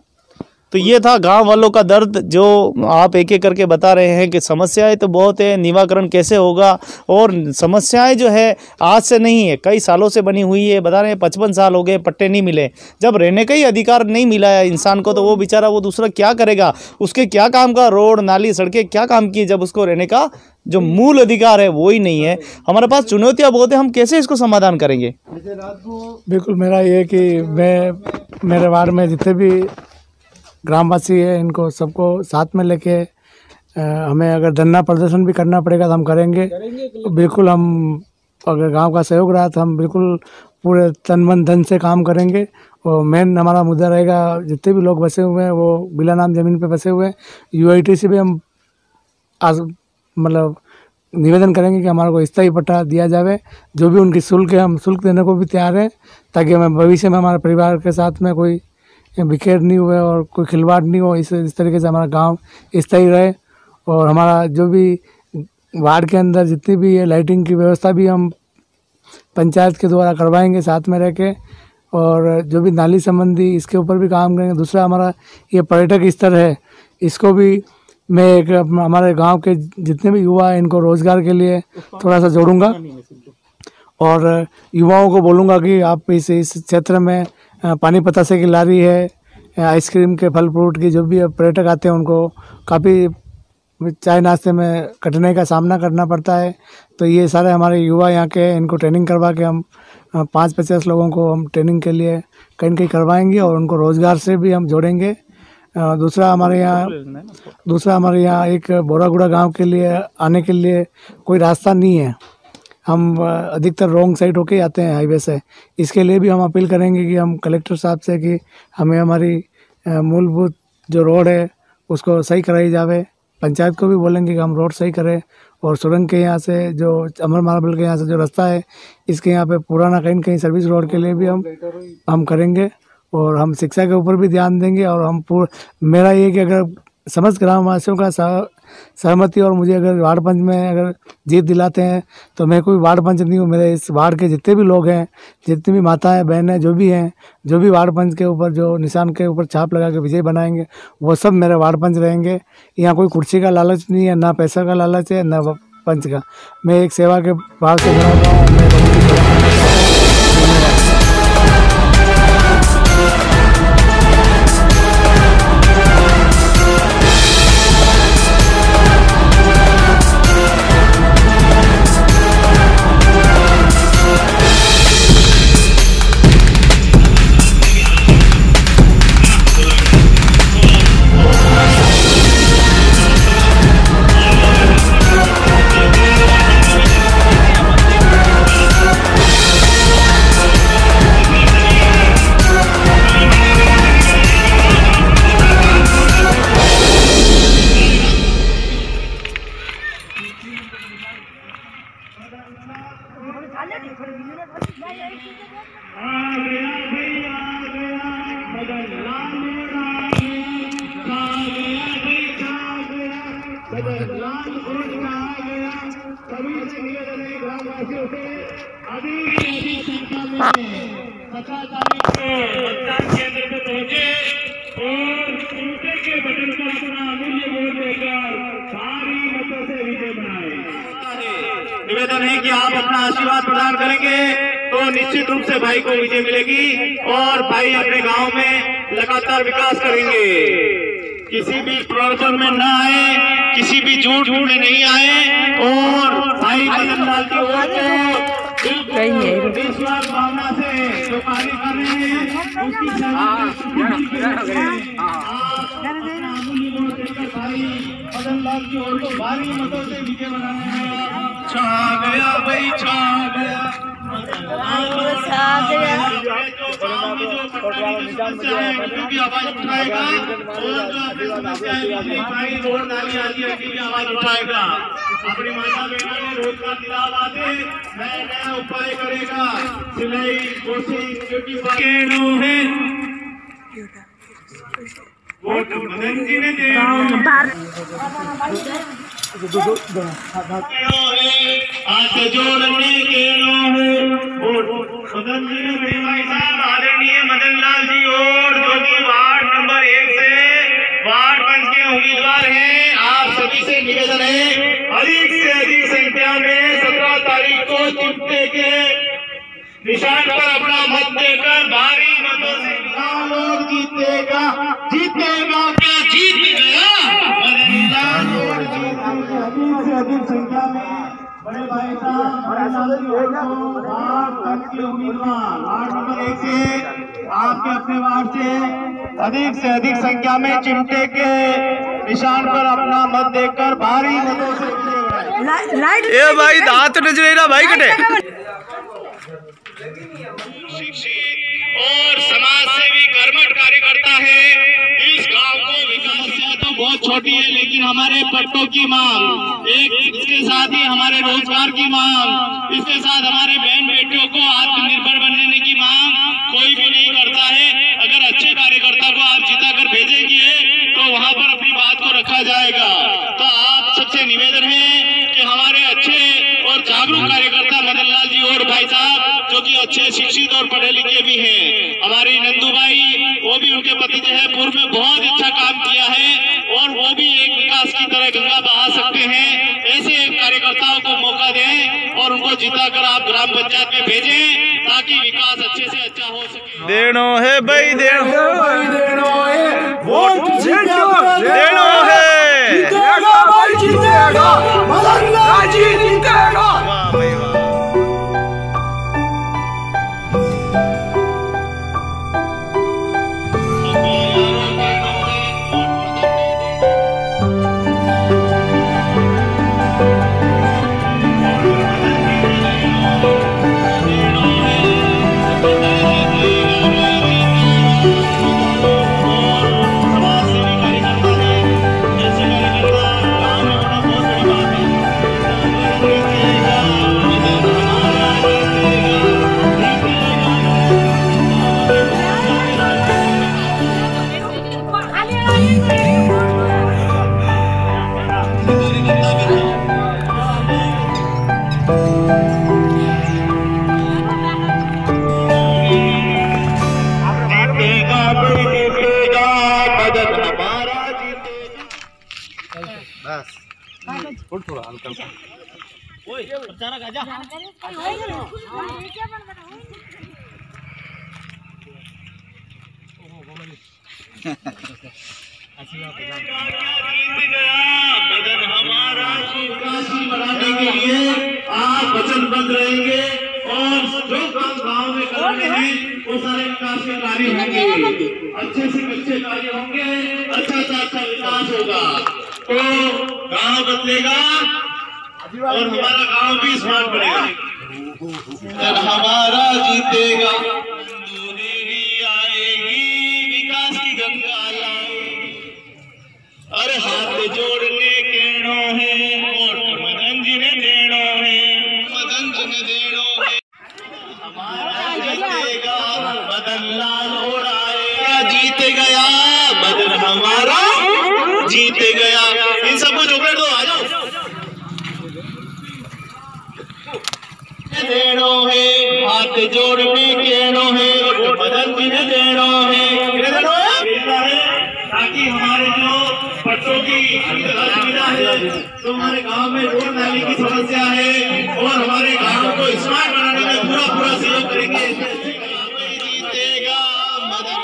S1: तो ये था गांव वालों का दर्द, जो आप एक एक करके बता रहे हैं कि समस्याएं तो बहुत है, निवारण कैसे होगा। और समस्याएं जो है आज से नहीं है, कई सालों से बनी हुई है। बता रहे हैं 55 साल हो गए, पट्टे नहीं मिले। जब रहने का ही अधिकार नहीं मिला है इंसान को, तो वो बेचारा वो दूसरा क्या करेगा? उसके क्या काम का? रोड, नाली, सड़कें क्या काम की, जब उसको रहने का जो मूल अधिकार है वो ही नहीं है। हमारे पास चुनौतियाँ बहुत है, हम कैसे इसको समाधान करेंगे?
S2: बिल्कुल मेरा ये कि मैं मेरे वार्ड में जितने भी ग्रामवासी है, इनको सबको साथ में लेके हमें अगर धरना प्रदर्शन भी करना पड़ेगा तो हम करेंगे। बिल्कुल हम अगर गांव का सहयोग रहा तो हम बिल्कुल पूरे तन मन धन से काम करेंगे। और मेन हमारा मुद्दा रहेगा, जितने भी लोग बसे हुए हैं वो बिला नाम ज़मीन पे बसे हुए हैं, यूआईटी से भी हम आज मतलब निवेदन करेंगे कि हमारे को स्थायी पट्टा दिया जावे। जो भी उनकी शुल्क है हम शुल्क देने को भी तैयार हैं, ताकि हमें भविष्य में हमारे परिवार के साथ में कोई बिखेर नहीं हुए और कोई खिलवाड़ नहीं हो। इस तरीके से हमारा गांव स्थायी रहे। और हमारा जो भी वार्ड के अंदर जितनी भी है लाइटिंग की व्यवस्था भी हम पंचायत के द्वारा करवाएंगे साथ में रह के। और जो भी नाली संबंधी इसके ऊपर भी काम करेंगे। दूसरा हमारा ये पर्यटक स्थल है, इसको भी मैं एक हमारे गांव के जितने भी युवा हैं इनको रोज़गार के लिए थोड़ा सा जोड़ूंगा और युवाओं को बोलूँगा कि आप इस क्षेत्र में पानी पतासे की लारी है, आइसक्रीम के फल फ्रूट की जो भी पर्यटक आते हैं उनको काफ़ी चाय नाश्ते में कठिनाई का सामना करना पड़ता है। तो ये सारे हमारे युवा यहाँ के हैं, इनको ट्रेनिंग करवा के हम 5-50 लोगों को हम ट्रेनिंग के लिए कहीं न कहीं करवाएंगे और उनको रोज़गार से भी हम जोड़ेंगे। दूसरा हमारे यहाँ एक बोरागुड़ा गांव के लिए आने के लिए कोई रास्ता नहीं है। हम अधिकतर रॉन्ग साइड होके आते हैं हाईवे से। इसके लिए भी हम अपील करेंगे कि हम कलेक्टर साहब से कि हमें हमारी मूलभूत जो रोड है उसको सही कराई जावे। पंचायत को भी बोलेंगे कि हम रोड सही करें और सुरंग के यहाँ से जो अमर मार्बल के यहाँ से जो रास्ता है इसके यहाँ पे पुराना कहीं न कहीं सर्विस रोड के लिए भी हम करेंगे। और हम शिक्षा के ऊपर भी ध्यान देंगे। और हम मेरा ये कि अगर समस्त ग्रामवासियों का सहमति और मुझे अगर वार्ड पंच में अगर जीत दिलाते हैं तो मैं कोई वार्ड पंच नहीं हूँ। मेरे इस वार्ड के जितने भी लोग हैं, जितनी भी माताएं बहनें जो भी हैं, जो भी वार्ड पंच के ऊपर जो निशान के ऊपर छाप लगा के विजय बनाएंगे वो सब मेरे वार्ड पंच रहेंगे। यहाँ कोई कुर्सी का लालच नहीं है, ना पैसा का लालच है, ना पंच का। मैं एक सेवा के भाव से बना हुआ हूँ।
S1: निवेदन है कि आप अपना आशीर्वाद प्रदान करेंगे तो निश्चित रूप से भाई को विजय मिलेगी और भाई अपने गांव में लगातार विकास करेंगे। किसी भी प्रवचन में न आए, किसी भी झूठ में नहीं आए और भाई मदन लाल की ओर से विश्वास भावना से जो कार्य कर रहे हैं उसकी भाई मदन लाल की ओर को भारी मतों से विजय बनाने में छा गया भाई, छा गया। जो भी आवाज उठाएगा रोड नाली आदि की आवाज उठाएगा। अपनी माता बहना ने रोजगार दिलावा दे नया उपाय करेगा। सिलाई कोशिश है वोट मदन जी ने दे हाथ जोड़ने के मदन जी ने भाई साहब आदरणीय मदन लाल जी और जो कि वार्ड नंबर 1 से वार्ड पंच के उम्मीदवार हैं, आप सभी से निवेदन है अधिक से अधिक संख्या में 17 तारीख को चिमटे के निशान पर अपना मत देकर भारी मतों से लोग जीतेगा, जीतेगा क्या जीत गया मदन लाल। अधिक से अधिक संख्या में बड़े भाई साहब वार्ड पंच के उम्मीदवार वार्ड नंबर 1 से आपके अपने वार्ड से अधिक संख्या में चिमटे के निशान पर अपना मत देकर भारी मतों से
S4: ए भाई दांत नजरेगा भाई कटे
S1: शिक्षित और समाज सेवी कर्मठ कार्यकर्ता है। इस गांव को विकास तो बहुत छोटी है लेकिन हमारे पट्टों की मांग एक
S10: इसके साथ ही हमारे रोजगार की मांग, इसके साथ हमारे बहन बेटियों को आत्मनिर्भर बनने की मांग कोई भी नहीं करता है। अगर अच्छे कार्यकर्ता को आप जिता कर भेजेंगे तो वहां पर अपनी बात को रखा जाएगा। तो आप सबसे निवेदन है कि हमारे अच्छे और जागरूक कार्यकर्ता मदन लाल जी और भाई साहब जो कि अच्छे शिक्षित और पढ़े लिखे भी हैं, हमारी नंदू भाई वो भी उनके पति जो है पूर्व में बहुत अच्छा काम किया है और वो भी एक विकास की तरह गंगा बहा सकते हैं। ऐसे कार्यकर्ताओं को मौका दें और उनको जिताकर आप ग्राम पंचायत में भेजें ताकि विकास अच्छे से अच्छा हो सके।
S1: देनो है भाई, देनो
S11: है वोट
S1: देनो है,
S11: जीतेगा भाई जीतेगा, मदन लाल जी जीतेगा।
S1: वाह भाई वाह।
S11: थोड़ा हल्का सा
S1: ओए अचानक आजा।
S10: मदन हमारा विकास बढ़ाने के लिए आप वचनबद्ध रहेंगे और जो काम गाँव में कर रहे हैं वो सारे विकास के कार्य होंगे, अच्छे से अच्छे कार्य होंगे, अच्छा विकास होगा तो गाँव बदलेगा और हमारा गाँव भी स्मार्ट बनेगा। हमारा जीतेगा, आएगी विकास की गंगा लाएगी। अरे हाथ जोड़ने केड़ो है वोट मदन जी ने देड़ो है, मदन जी ने देड़ो है। हमारा जीतेगा मदन लाल उड़ाएगा, जीत गया मदन हमारा जीत गया। इन सबको चॉकलेट दो, आ जाओ। देड़ो है हाथ जोड़ने केड़ो है मदन जी ने देड़ो है ताकि हमारे जो बच्चों की सुविधा है, तो हमारे गांव में रोड नाली की समस्या है और हमारे गांव को स्मार्ट बनाने में पूरा सहयोग करेंगे। जीतेगा मदन,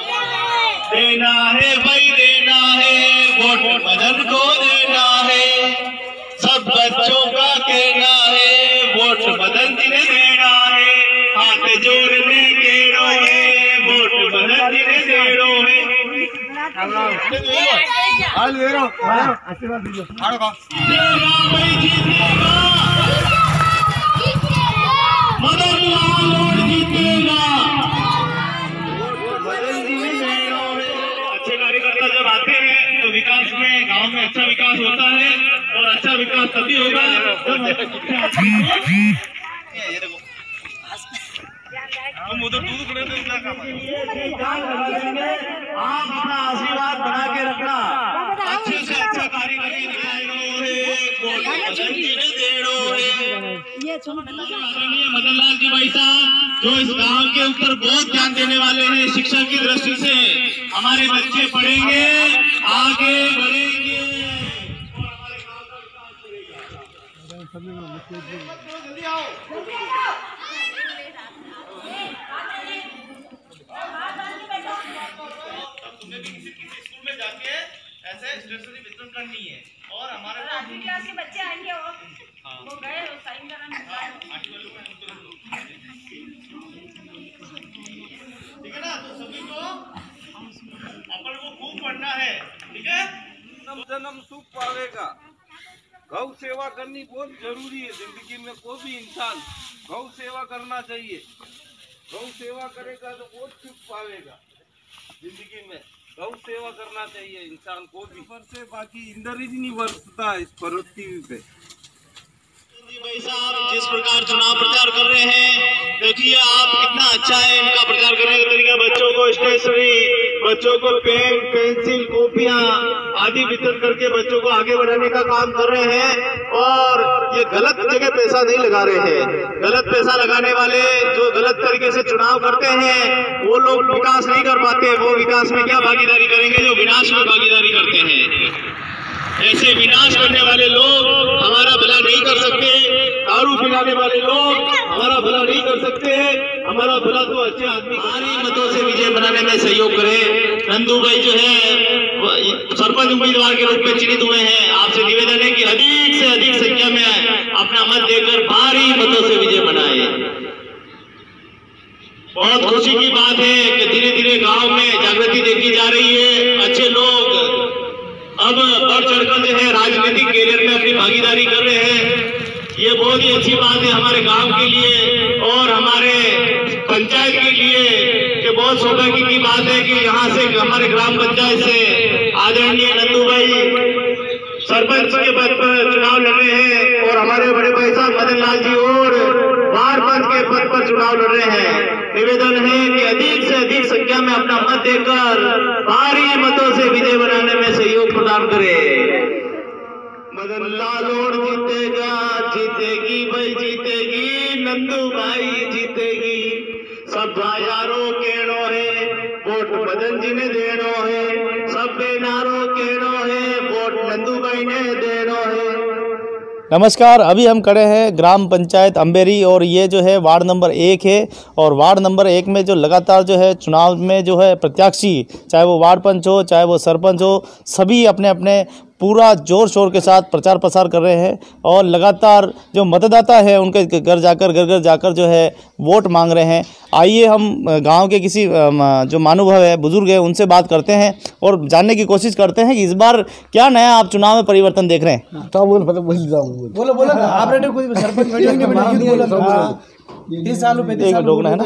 S10: देना है भाई देना है वोट मदन को देना है, सब बच्चों का कहना है वोट मदन जी ने देना है। हाथ जोड़ने केड़ो है वोट मदन जी ने देड़ो है।
S11: आशीर्वाद दीजिए।
S10: मदन लाल जीतेगा। अच्छे कार्यकर्ता जब आते हैं तो विकास में गांव में अच्छा विकास होता है और अच्छा विकास तभी होगा हम उधर दूध खड़े थे। आप अपना आशीर्वाद बना के रखना, अच्छे से अच्छा कार्य करके मदन लाल जी भाई साहब जो इस गांव के ऊपर बहुत ध्यान देने वाले हैं। शिक्षा की दृष्टि से हमारे बच्चे पढ़ेंगे, आगे बढ़ेंगे और हमारे गांव का विकास करेगा। जल्दी आओ। तुम्हें भी किसी स्कूल में जाके ऐसे स्टेशनरी वितरण करनी है और हमारे आठवीं क्लास के बच्चे आएंगे और वो गए साइन कराने। ठीक है ना, तो सभी को अपन को खूब पढ़ना है। ठीक है,
S12: जन्म सुख पावेगा। गौ सेवा करनी बहुत जरूरी है जिंदगी में। कोई भी इंसान गौ सेवा करना चाहिए। गौ सेवा करेगा तो बहुत सुख पावेगा जिंदगी में। गौ सेवा करना चाहिए इंसान को भी। ऊपर से बाकी इंद्र ही नहीं बरसता इस पृथ्वी पे।
S10: भाई साहब जिस प्रकार चुनाव प्रचार कर रहे हैं, देखिए आप कितना अच्छा है इनका प्रचार करने का तरीका। बच्चों को स्टेशनरी, बच्चों को पेन, पेंसिल, कॉपियां आदि वितरण करके बच्चों को आगे बढ़ाने का काम कर रहे हैं। और ये गलत जगह पैसा नहीं लगा रहे हैं। गलत पैसा लगाने वाले जो गलत तरीके से चुनाव करते हैं वो लोग विकास नहीं कर पाते। वो विकास में क्या भागीदारी करेंगे जो विनाश में भागीदारी करते हैं। ऐसे विनाश करने वाले लोग हमारा भला नहीं कर सकते। दारू पिलाने वाले लोग हमारा भला नहीं कर सकते। हमारा भला तो अच्छे आदमी भारी मतों से विजय बनाने में सहयोग करे। नंदू भाई जो है सरपंच उम्मीदवार के रूप में चयनित हुए हैं। आपसे निवेदन है कि अधिक से अधिक संख्या में अपना मत देकर भारी मतों से विजय बनाए। बहुत खुशी की बात है कि धीरे धीरे गांव में जागृति देखी जा रही है। अच्छे लोग अब बढ़ चढ़कर जो है राजनीतिक कैरियर में अपनी भागीदारी कर रहे हैं। ये बहुत ही अच्छी बात है हमारे गांव के लिए और हमारे पंचायत के लिए कि बहुत सौभाग्य की बात है कि यहाँ से हमारे ग्राम पंचायत से आदरणीय नंदू भाई सरपंच के पद पर चुनाव लड़ रहे हैं और हमारे बड़े भाई साहब मदन लाल जी और वार्ड पंच के पद पर चुनाव लड़ रहे हैं। निवेदन है कि अधिक से अधिक संख्या में अपना मत देकर भारी मतों से विजय बनाने में सहयोग प्रदान करें। मदन लाल और जीतेगा, जीतेगी भाई जीतेगी, नंदू भाई जीतेगी। सब यारो केनो है वोट मदन जी ने देनो है। सब नारो केनो है वोट नंदू भाई ने देनो है।
S1: नमस्कार, अभी हम खड़े हैं ग्राम पंचायत अंबेरी और ये जो है वार्ड नंबर 1 है। और वार्ड नंबर 1 में जो लगातार जो है चुनाव में जो है प्रत्याशी, चाहे वो वार्ड पंच हो चाहे वो सरपंच हो, सभी अपने अपने पूरा जोर शोर के साथ प्रचार प्रसार कर रहे हैं। और लगातार जो मतदाता है उनके घर जाकर जो है वोट मांग रहे हैं। आइए हम गांव के किसी जो महानुभाव है, बुजुर्ग है, उनसे बात करते हैं और जानने की कोशिश करते हैं कि इस बार क्या नया आप चुनाव में परिवर्तन देख रहे हैं।
S2: तो बोलो आप रेटे कोई सरपंच 30 सालों पे
S1: रोकना है ना।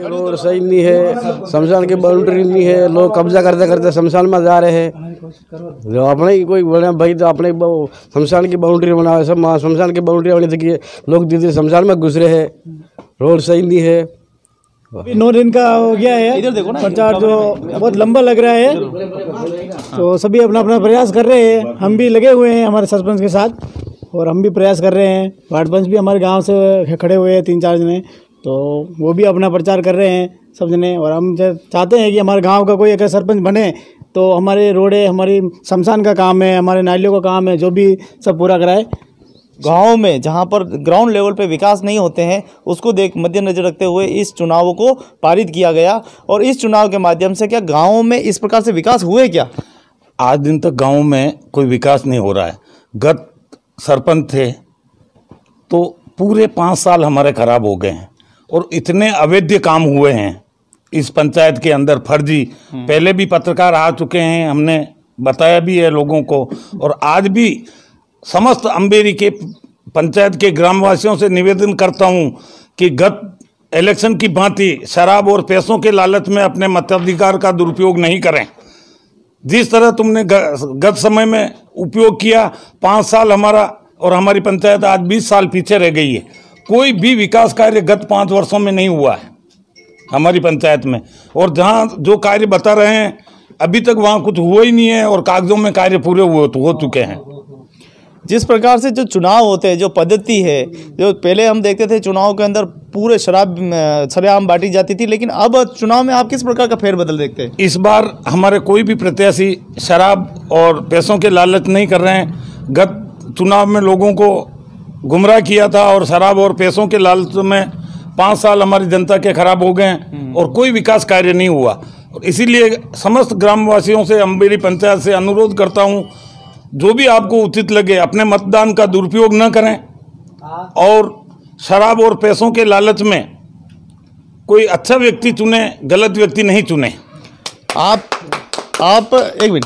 S2: रोड सही नहीं है, शमशान की बाउंड्री नहीं है, लोग कब्जा करते करते शमशान में जा रहे हैं। जो अपने ही कोई बोले भाई तो अपने शमशान की बाउंड्री बनाओ, सब शमशान की बाउंड्री होनी चाहिए। लोग धीरे शमशान में घुस रहे हैं, रोड सही नहीं है।
S13: अभी 9 दिन का हो गया है,
S1: इधर देखो ना,
S13: प्रचार जो बहुत लंबा लग रहा है, तो सभी अपना अपना प्रयास कर रहे हैं। हम भी लगे हुए हैं हमारे सरपंच के साथ और हम भी प्रयास कर रहे हैं। वार्ड पंच भी हमारे गांव से खड़े हुए हैं 3-4 जने, तो वो भी अपना प्रचार कर रहे हैं सब जने। और हम चाहते हैं कि हमारे गांव का कोई अगर सरपंच बने तो हमारे रोडे, हमारी शमशान का काम है, हमारे नालियों का काम है, जो भी सब पूरा कराए।
S1: गाँव में जहाँ पर ग्राउंड लेवल पे विकास नहीं होते हैं उसको मद्देनजर रखते हुए इस चुनाव को पारित किया गया। और इस चुनाव के माध्यम से क्या गाँव में इस प्रकार से विकास हुए क्या?
S14: आज दिन तक गाँव में कोई विकास नहीं हो रहा है। गत सरपंच थे तो पूरे 5 साल हमारे खराब हो गए हैं और इतने अवैध काम हुए हैं इस पंचायत के अंदर, फर्जी। पहले भी पत्रकार आ चुके हैं, हमने बताया भी है लोगों को। और आज भी समस्त अंबेरी के पंचायत के ग्रामवासियों से निवेदन करता हूं कि गत इलेक्शन की भांति शराब और पैसों के लालच में अपने मताधिकार का दुरुपयोग नहीं करें। जिस तरह तुमने गत समय में उपयोग किया, 5 साल हमारा और हमारी पंचायत आज 20 साल पीछे रह गई है। कोई भी विकास कार्य गत 5 वर्षों में नहीं हुआ है हमारी पंचायत में। और जहां जो कार्य बता रहे हैं अभी तक वहां कुछ हुआ ही नहीं है और कागजों में कार्य पूरे हो चुके हैं।
S1: जिस प्रकार से जो चुनाव होते हैं, जो पद्धति है, जो पहले हम देखते थे चुनाव के अंदर पूरे शराब सरेआम बांटी जाती थी, लेकिन अब चुनाव में आप किस प्रकार का फेरबदल देखते हैं?
S14: इस बार हमारे कोई भी प्रत्याशी शराब और पैसों के लालच नहीं कर रहे हैं। गत चुनाव में लोगों को गुमराह किया था और शराब और पैसों के लालच में 5 साल हमारी जनता के खराब हो गए और कोई विकास कार्य नहीं हुआ। और इसीलिए समस्त ग्रामवासियों से, अंबेरी पंचायत से अनुरोध करता हूं, जो भी आपको उचित लगे अपने मतदान का दुरुपयोग न करें और शराब और पैसों के लालच में कोई अच्छा व्यक्ति चुने, गलत व्यक्ति नहीं चुने।
S1: आप एक मिनट,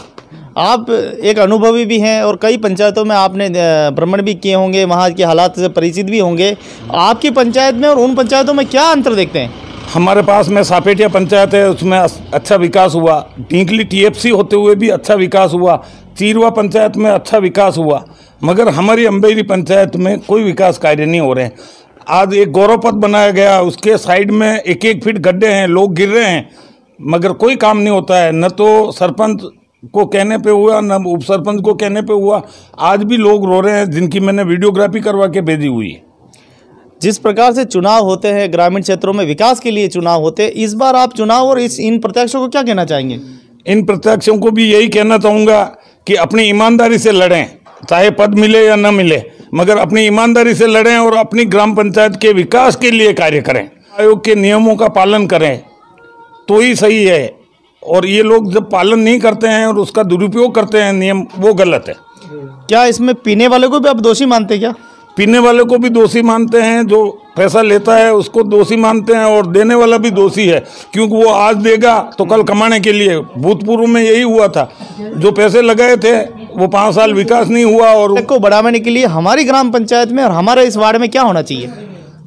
S1: आप एक अनुभवी भी हैं और कई पंचायतों में आपने भ्रमण भी किए होंगे, वहाँ के हालात से परिचित भी होंगे। आपकी पंचायत में और उन पंचायतों में क्या अंतर देखते हैं?
S14: हमारे पास में सापेटिया पंचायत है, उसमें अच्छा विकास हुआ। टिंकली TFC होते हुए भी अच्छा विकास हुआ। चीरवा पंचायत में अच्छा विकास हुआ। मगर हमारी अम्बेरी पंचायत में कोई विकास कार्य नहीं हो रहे हैं। आज एक गौरव पथ बनाया गया, उसके साइड में 1-1 फीट गड्ढे हैं, लोग गिर रहे हैं, मगर कोई काम नहीं होता है। न तो सरपंच को कहने पे हुआ, न उप सरपंच को कहने पे हुआ। आज भी लोग रो रहे हैं, जिनकी मैंने वीडियोग्राफी करवा के भेजी हुई है।
S1: जिस प्रकार से चुनाव होते हैं ग्रामीण क्षेत्रों में, विकास के लिए चुनाव होते हैं, इस बार आप चुनाव और इन प्रत्याशियों को क्या कहना चाहेंगे?
S14: इन प्रत्याशियों को भी यही कहना चाहूँगा कि अपनी ईमानदारी से लड़ें, चाहे पद मिले या न मिले, मगर अपनी ईमानदारी से लड़ें और अपनी ग्राम पंचायत के विकास के लिए कार्य करें। आयोग के नियमों का पालन करें तो ही सही है। और ये लोग जब पालन नहीं करते हैं और उसका दुरुपयोग करते हैं नियम, वो गलत है।
S1: क्या इसमें पीने वाले को भी आप दोषी मानते हैं क्या?
S14: पीने वाले को भी दोषी मानते हैं, जो पैसा लेता है उसको दोषी मानते हैं, और देने वाला भी दोषी है, क्योंकि वो आज देगा तो कल कमाने के लिए। भूतपूर्व में यही हुआ था, जो पैसे लगाए थे वो 5 साल विकास नहीं हुआ। और
S1: को बढ़ाने के लिए हमारी ग्राम पंचायत में और हमारे इस वार्ड में क्या होना चाहिए?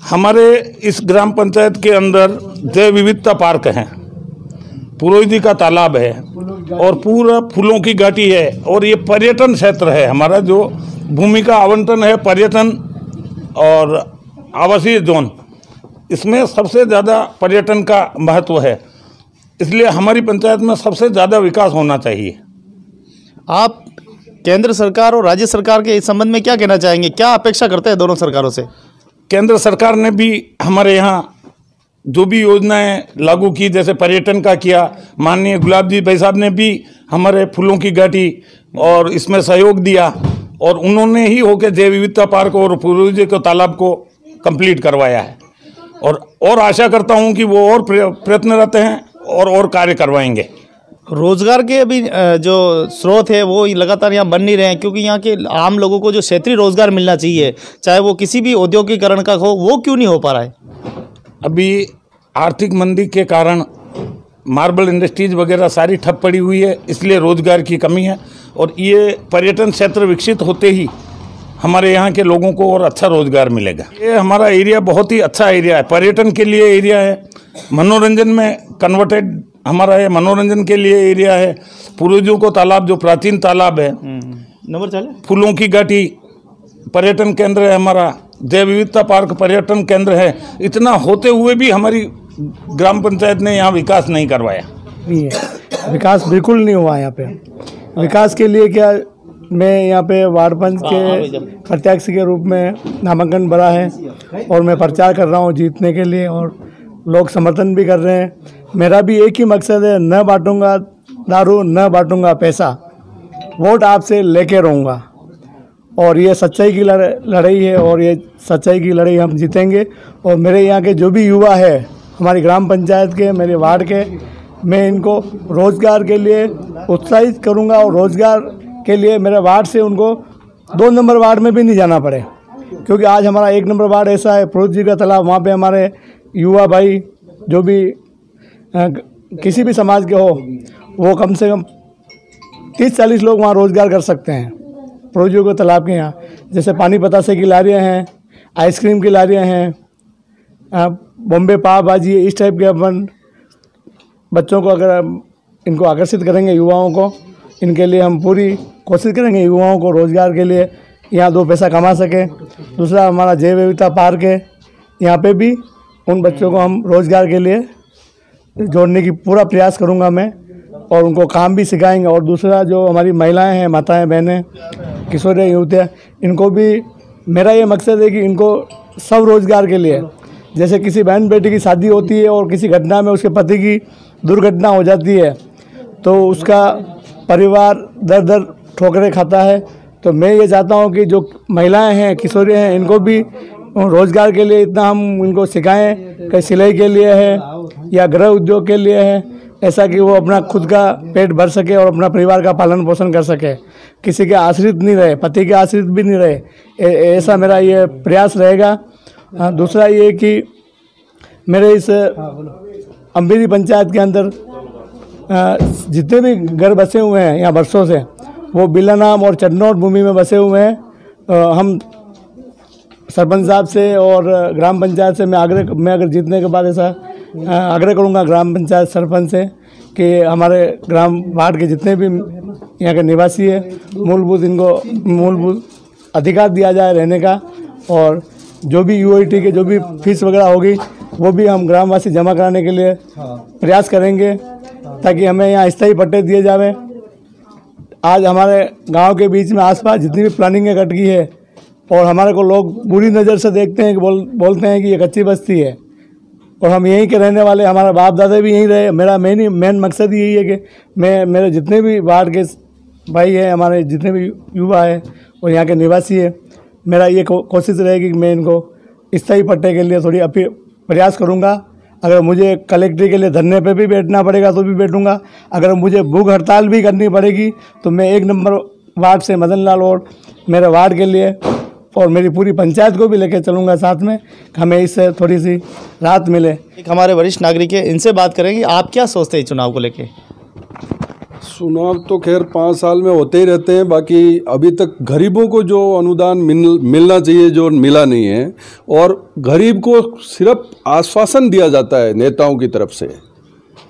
S14: हमारे इस ग्राम पंचायत के अंदर जैव विविधता पार्क है, पुरोहित जी का तालाब है और पूरा फूलों की घाटी है, और ये पर्यटन क्षेत्र है। हमारा जो भूमि का आवंटन है पर्यटन और आवासीय जोन, इसमें सबसे ज़्यादा पर्यटन का महत्व है, इसलिए हमारी पंचायत में सबसे ज़्यादा विकास होना चाहिए।
S1: आप केंद्र सरकार और राज्य सरकार के इस संबंध में क्या कहना चाहेंगे? क्या अपेक्षा करते हैं दोनों सरकारों से?
S14: केंद्र सरकार ने भी हमारे यहाँ जो भी योजनाएं लागू की, जैसे पर्यटन का किया, माननीय गुलाब जी भाई साहब ने भी हमारे फूलों की घाटी और इसमें सहयोग दिया, और उन्होंने ही होकर जैव विविधता पार्क और पुरोहित जी के तालाब को कंप्लीट करवाया है। और आशा करता हूं कि वो और प्रयत्नरत हैं और कार्य करवाएंगे।
S1: रोजगार के अभी जो स्रोत है वो लगातार यहाँ बन नहीं रहे हैं, क्योंकि यहाँ के आम लोगों को जो क्षेत्रीय रोजगार मिलना चाहिए, चाहे वो किसी भी औद्योगिकरण का हो, वो क्यों नहीं हो पा रहा है?
S14: अभी आर्थिक मंदी के कारण मार्बल इंडस्ट्रीज वगैरह सारी ठप पड़ी हुई है, इसलिए रोजगार की कमी है। और ये पर्यटन क्षेत्र विकसित होते ही हमारे यहाँ के लोगों को और अच्छा रोजगार मिलेगा। ये हमारा एरिया बहुत ही अच्छा एरिया है, पर्यटन के लिए एरिया है, मनोरंजन में कन्वर्टेड हमारा है, मनोरंजन के लिए एरिया है। पूर्वजों को तालाब, जो प्राचीन तालाब है,
S1: नंबर चले,
S14: फूलों की घाटी पर्यटन केंद्र है हमारा, जैव विविधता पार्क पर्यटन केंद्र है। इतना होते हुए भी हमारी ग्राम पंचायत ने यहाँ विकास नहीं करवाया।
S13: नहीं है, विकास बिल्कुल नहीं हुआ यहाँ पे। विकास के लिए क्या, मैं यहाँ पे वार्ड पंच के प्रत्याशी के रूप में नामांकन भरा है और मैं प्रचार कर रहा हूँ जीतने के लिए, और लोग समर्थन भी कर रहे हैं। मेरा भी एक ही मकसद है, न बांटूंगा दारू, न बांटूंगा पैसा, वोट आपसे लेके रहूँगा। और ये सच्चाई की लड़ाई है, और ये सच्चाई की लड़ाई हम जीतेंगे। और मेरे यहाँ के जो भी युवा है, हमारी ग्राम पंचायत के, मेरे वार्ड के, मैं इनको रोज़गार के लिए उत्साहित करूँगा, और रोज़गार के लिए मेरे वार्ड से उनको 2 नंबर वार्ड में भी नहीं जाना पड़े, क्योंकि आज हमारा 1 नंबर वार्ड ऐसा है, पुरोहित जी का तालाब, वहाँ पे हमारे युवा भाई जो भी किसी भी समाज के हो, वो कम से कम 30-40 लोग वहाँ रोज़गार कर सकते हैं। पुरोहित जी के तालाब के यहाँ जैसे पानी बतासे की लारियाँ हैं, आइसक्रीम की लारियाँ हैं, बॉम्बे पाव भाजी, इस टाइप के अपन बच्चों को अगर इनको आकर्षित करेंगे, युवाओं को, इनके लिए हम पूरी कोशिश करेंगे युवाओं को रोज़गार के लिए यहाँ 2 पैसा कमा सके। दूसरा हमारा जैव विविधता पार्क है, यहाँ पे भी उन बच्चों को हम रोज़गार के लिए जोड़ने की पूरा प्रयास करूँगा मैं, और उनको काम भी सिखाएंगे। और दूसरा जो हमारी महिलाएं हैं, माताएं, बहनें, किशोरियाँ, युवतियाँ, इनको भी मेरा ये मकसद है कि इनको सब रोज़गार के लिए, जैसे किसी बहन बेटी की शादी होती है और किसी घटना में उसके पति की दुर्घटना हो जाती है, तो उसका परिवार दर दर ठोकरें खाता है। तो मैं ये चाहता हूँ कि जो महिलाएं हैं, किशोरियाँ हैं, इनको भी रोज़गार के लिए इतना हम इनको सिखाएं, कहीं सिलाई के लिए है या गृह उद्योग के लिए है, ऐसा कि वो अपना खुद का पेट भर सके और अपना परिवार का पालन पोषण कर सके, किसी के आश्रित नहीं रहे, पति के आश्रित भी नहीं रहे, ऐसा मेरा ये प्रयास रहेगा। दूसरा ये कि मेरे इस अम्बेरी पंचायत के अंदर जितने भी घर बसे हुए हैं यहाँ वर्षों से, वो बिलानाम और चन्नौट भूमि में बसे हुए हैं। हम सरपंच साहब से और ग्राम पंचायत से मैं अगर जीतने के बाद ऐसा आग्रह करूंगा ग्राम पंचायत सरपंच से कि हमारे ग्राम वार्ड के जितने भी यहाँ के निवासी है, मूलभूत अधिकार दिया जाए रहने का, और जो भी यूआईटी के जो भी फीस वगैरह होगी वो भी हम ग्रामवासी जमा कराने के लिए प्रयास करेंगे ताकि हमें यहाँ स्थायी पट्टे दिए जावे। आज हमारे गांव के बीच में आसपास जितनी भी प्लानिंग कट गई है और हमारे को लोग बुरी नज़र से देखते हैं कि बोलते हैं कि ये कच्ची बस्ती है, और हम यहीं के रहने वाले, हमारा बाप दादा भी यहीं रहे। मेरा मेन मकसद यही है कि मेरे जितने भी वार्ड के भाई हैं, हमारे जितने भी युवा हैं और यहाँ के निवासी हैं, मेरा ये कोशिश रहेगी कि मैं इनको स्थायी पट्टे के लिए थोड़ी प्रयास करूँगा। अगर मुझे कलेक्ट्री के लिए धरने पे भी बैठना पड़ेगा तो भी बैठूँगा। अगर मुझे भूख हड़ताल भी करनी पड़ेगी तो मैं 1 नंबर वार्ड से मदन लाल और मेरे वार्ड के लिए और मेरी पूरी पंचायत को भी लेकर चलूँगा साथ में, हमें इससे थोड़ी सी राहत मिले।
S1: एक हमारे वरिष्ठ नागरिक है, इनसे बात करेंगे। आप क्या सोचते हैं चुनाव को लेके?
S15: चुनाव तो खैर 5 साल में होते ही रहते हैं, बाकी अभी तक गरीबों को जो अनुदान मिलना चाहिए जो मिला नहीं है, और गरीब को सिर्फ आश्वासन दिया जाता है नेताओं की तरफ से,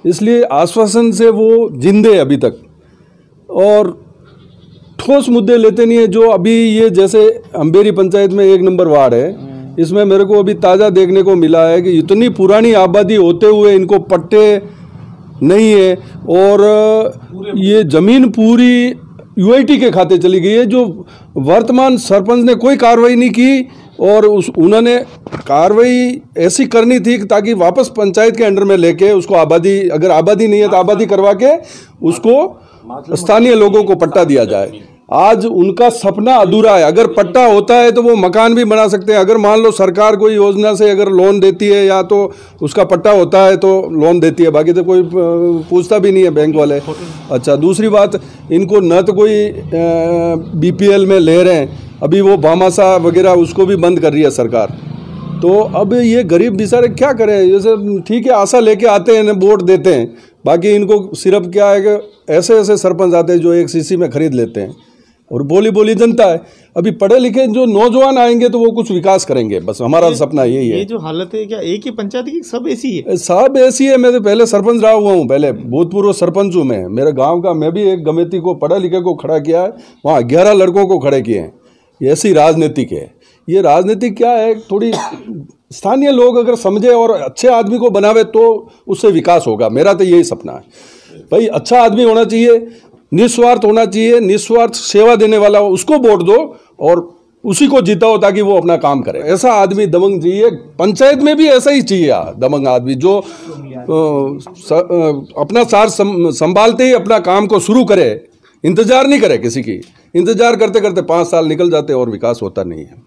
S15: इसलिए आश्वासन से वो जिंदे अभी तक, और ठोस मुद्दे लेते नहीं है। जो अभी ये जैसे अंबेरी पंचायत में 1 नंबर वार्ड है, इसमें मेरे को अभी ताज़ा देखने को मिला है कि इतनी पुरानी आबादी होते हुए इनको पट्टे नहीं है, और ये ज़मीन पूरी यूआईटी के खाते चली गई है। जो वर्तमान सरपंच ने कोई कार्रवाई नहीं की, और उन्होंने कार्रवाई ऐसी करनी थी ताकि वापस पंचायत के अंडर में लेके उसको आबादी, अगर आबादी नहीं है तो आबादी करवा के उसको स्थानीय लोगों को पट्टा दिया जाए। आज उनका सपना अधूरा है। अगर पट्टा होता है तो वो मकान भी बना सकते हैं। अगर मान लो सरकार कोई योजना से अगर लोन देती है या तो उसका पट्टा होता है तो लोन देती है, बाकी तो कोई पूछता भी नहीं है बैंक वाले। अच्छा, दूसरी बात, इनको न तो कोई बीपीएल में ले रहे हैं, अभी वो भामाशाह वगैरह उसको भी बंद कर रही है सरकार। तो अब ये गरीब बेचारे क्या करें? जैसे ठीक है, आशा लेके आते हैं, वोट देते हैं, बाकी इनको सिर्फ क्या है कि ऐसे ऐसे सरपंच आते हैं जो एक सीसी में खरीद लेते हैं, और बोली जनता है। अभी पढ़े लिखे जो नौजवान आएंगे तो वो कुछ विकास करेंगे, बस हमारा सपना यही है।
S1: ये जो हालत है, क्या एक ही पंचायत की सब ऐसी है?
S15: सब ऐसी है। मैं तो पहले सरपंच रहा हुआ हूँ, पहले भूतपूर्व सरपंच हूँ मैं। मेरे गांव का मैं भी एक गमेती को पढ़े लिखे को खड़ा किया है, वहाँ 11 लड़कों को खड़े किए हैं। ये ऐसी राजनीतिक है। ये राजनीति क्या है, थोड़ी स्थानीय लोग अगर समझे और अच्छे आदमी को बनावे तो उससे विकास होगा। मेरा तो यही सपना है भाई, अच्छा आदमी होना चाहिए, निस्वार्थ होना चाहिए, निस्वार्थ सेवा देने वाला हो, उसको वोट दो और उसी को जीताओ ताकि वो अपना काम करे। ऐसा आदमी दमंग चाहिए, पंचायत में भी ऐसा ही चाहिए दमंग आदमी, जो अपना सार संभालते ही अपना काम को शुरू करे, इंतजार नहीं करे किसी की। इंतजार करते करते 5 साल निकल जाते और विकास होता नहीं है।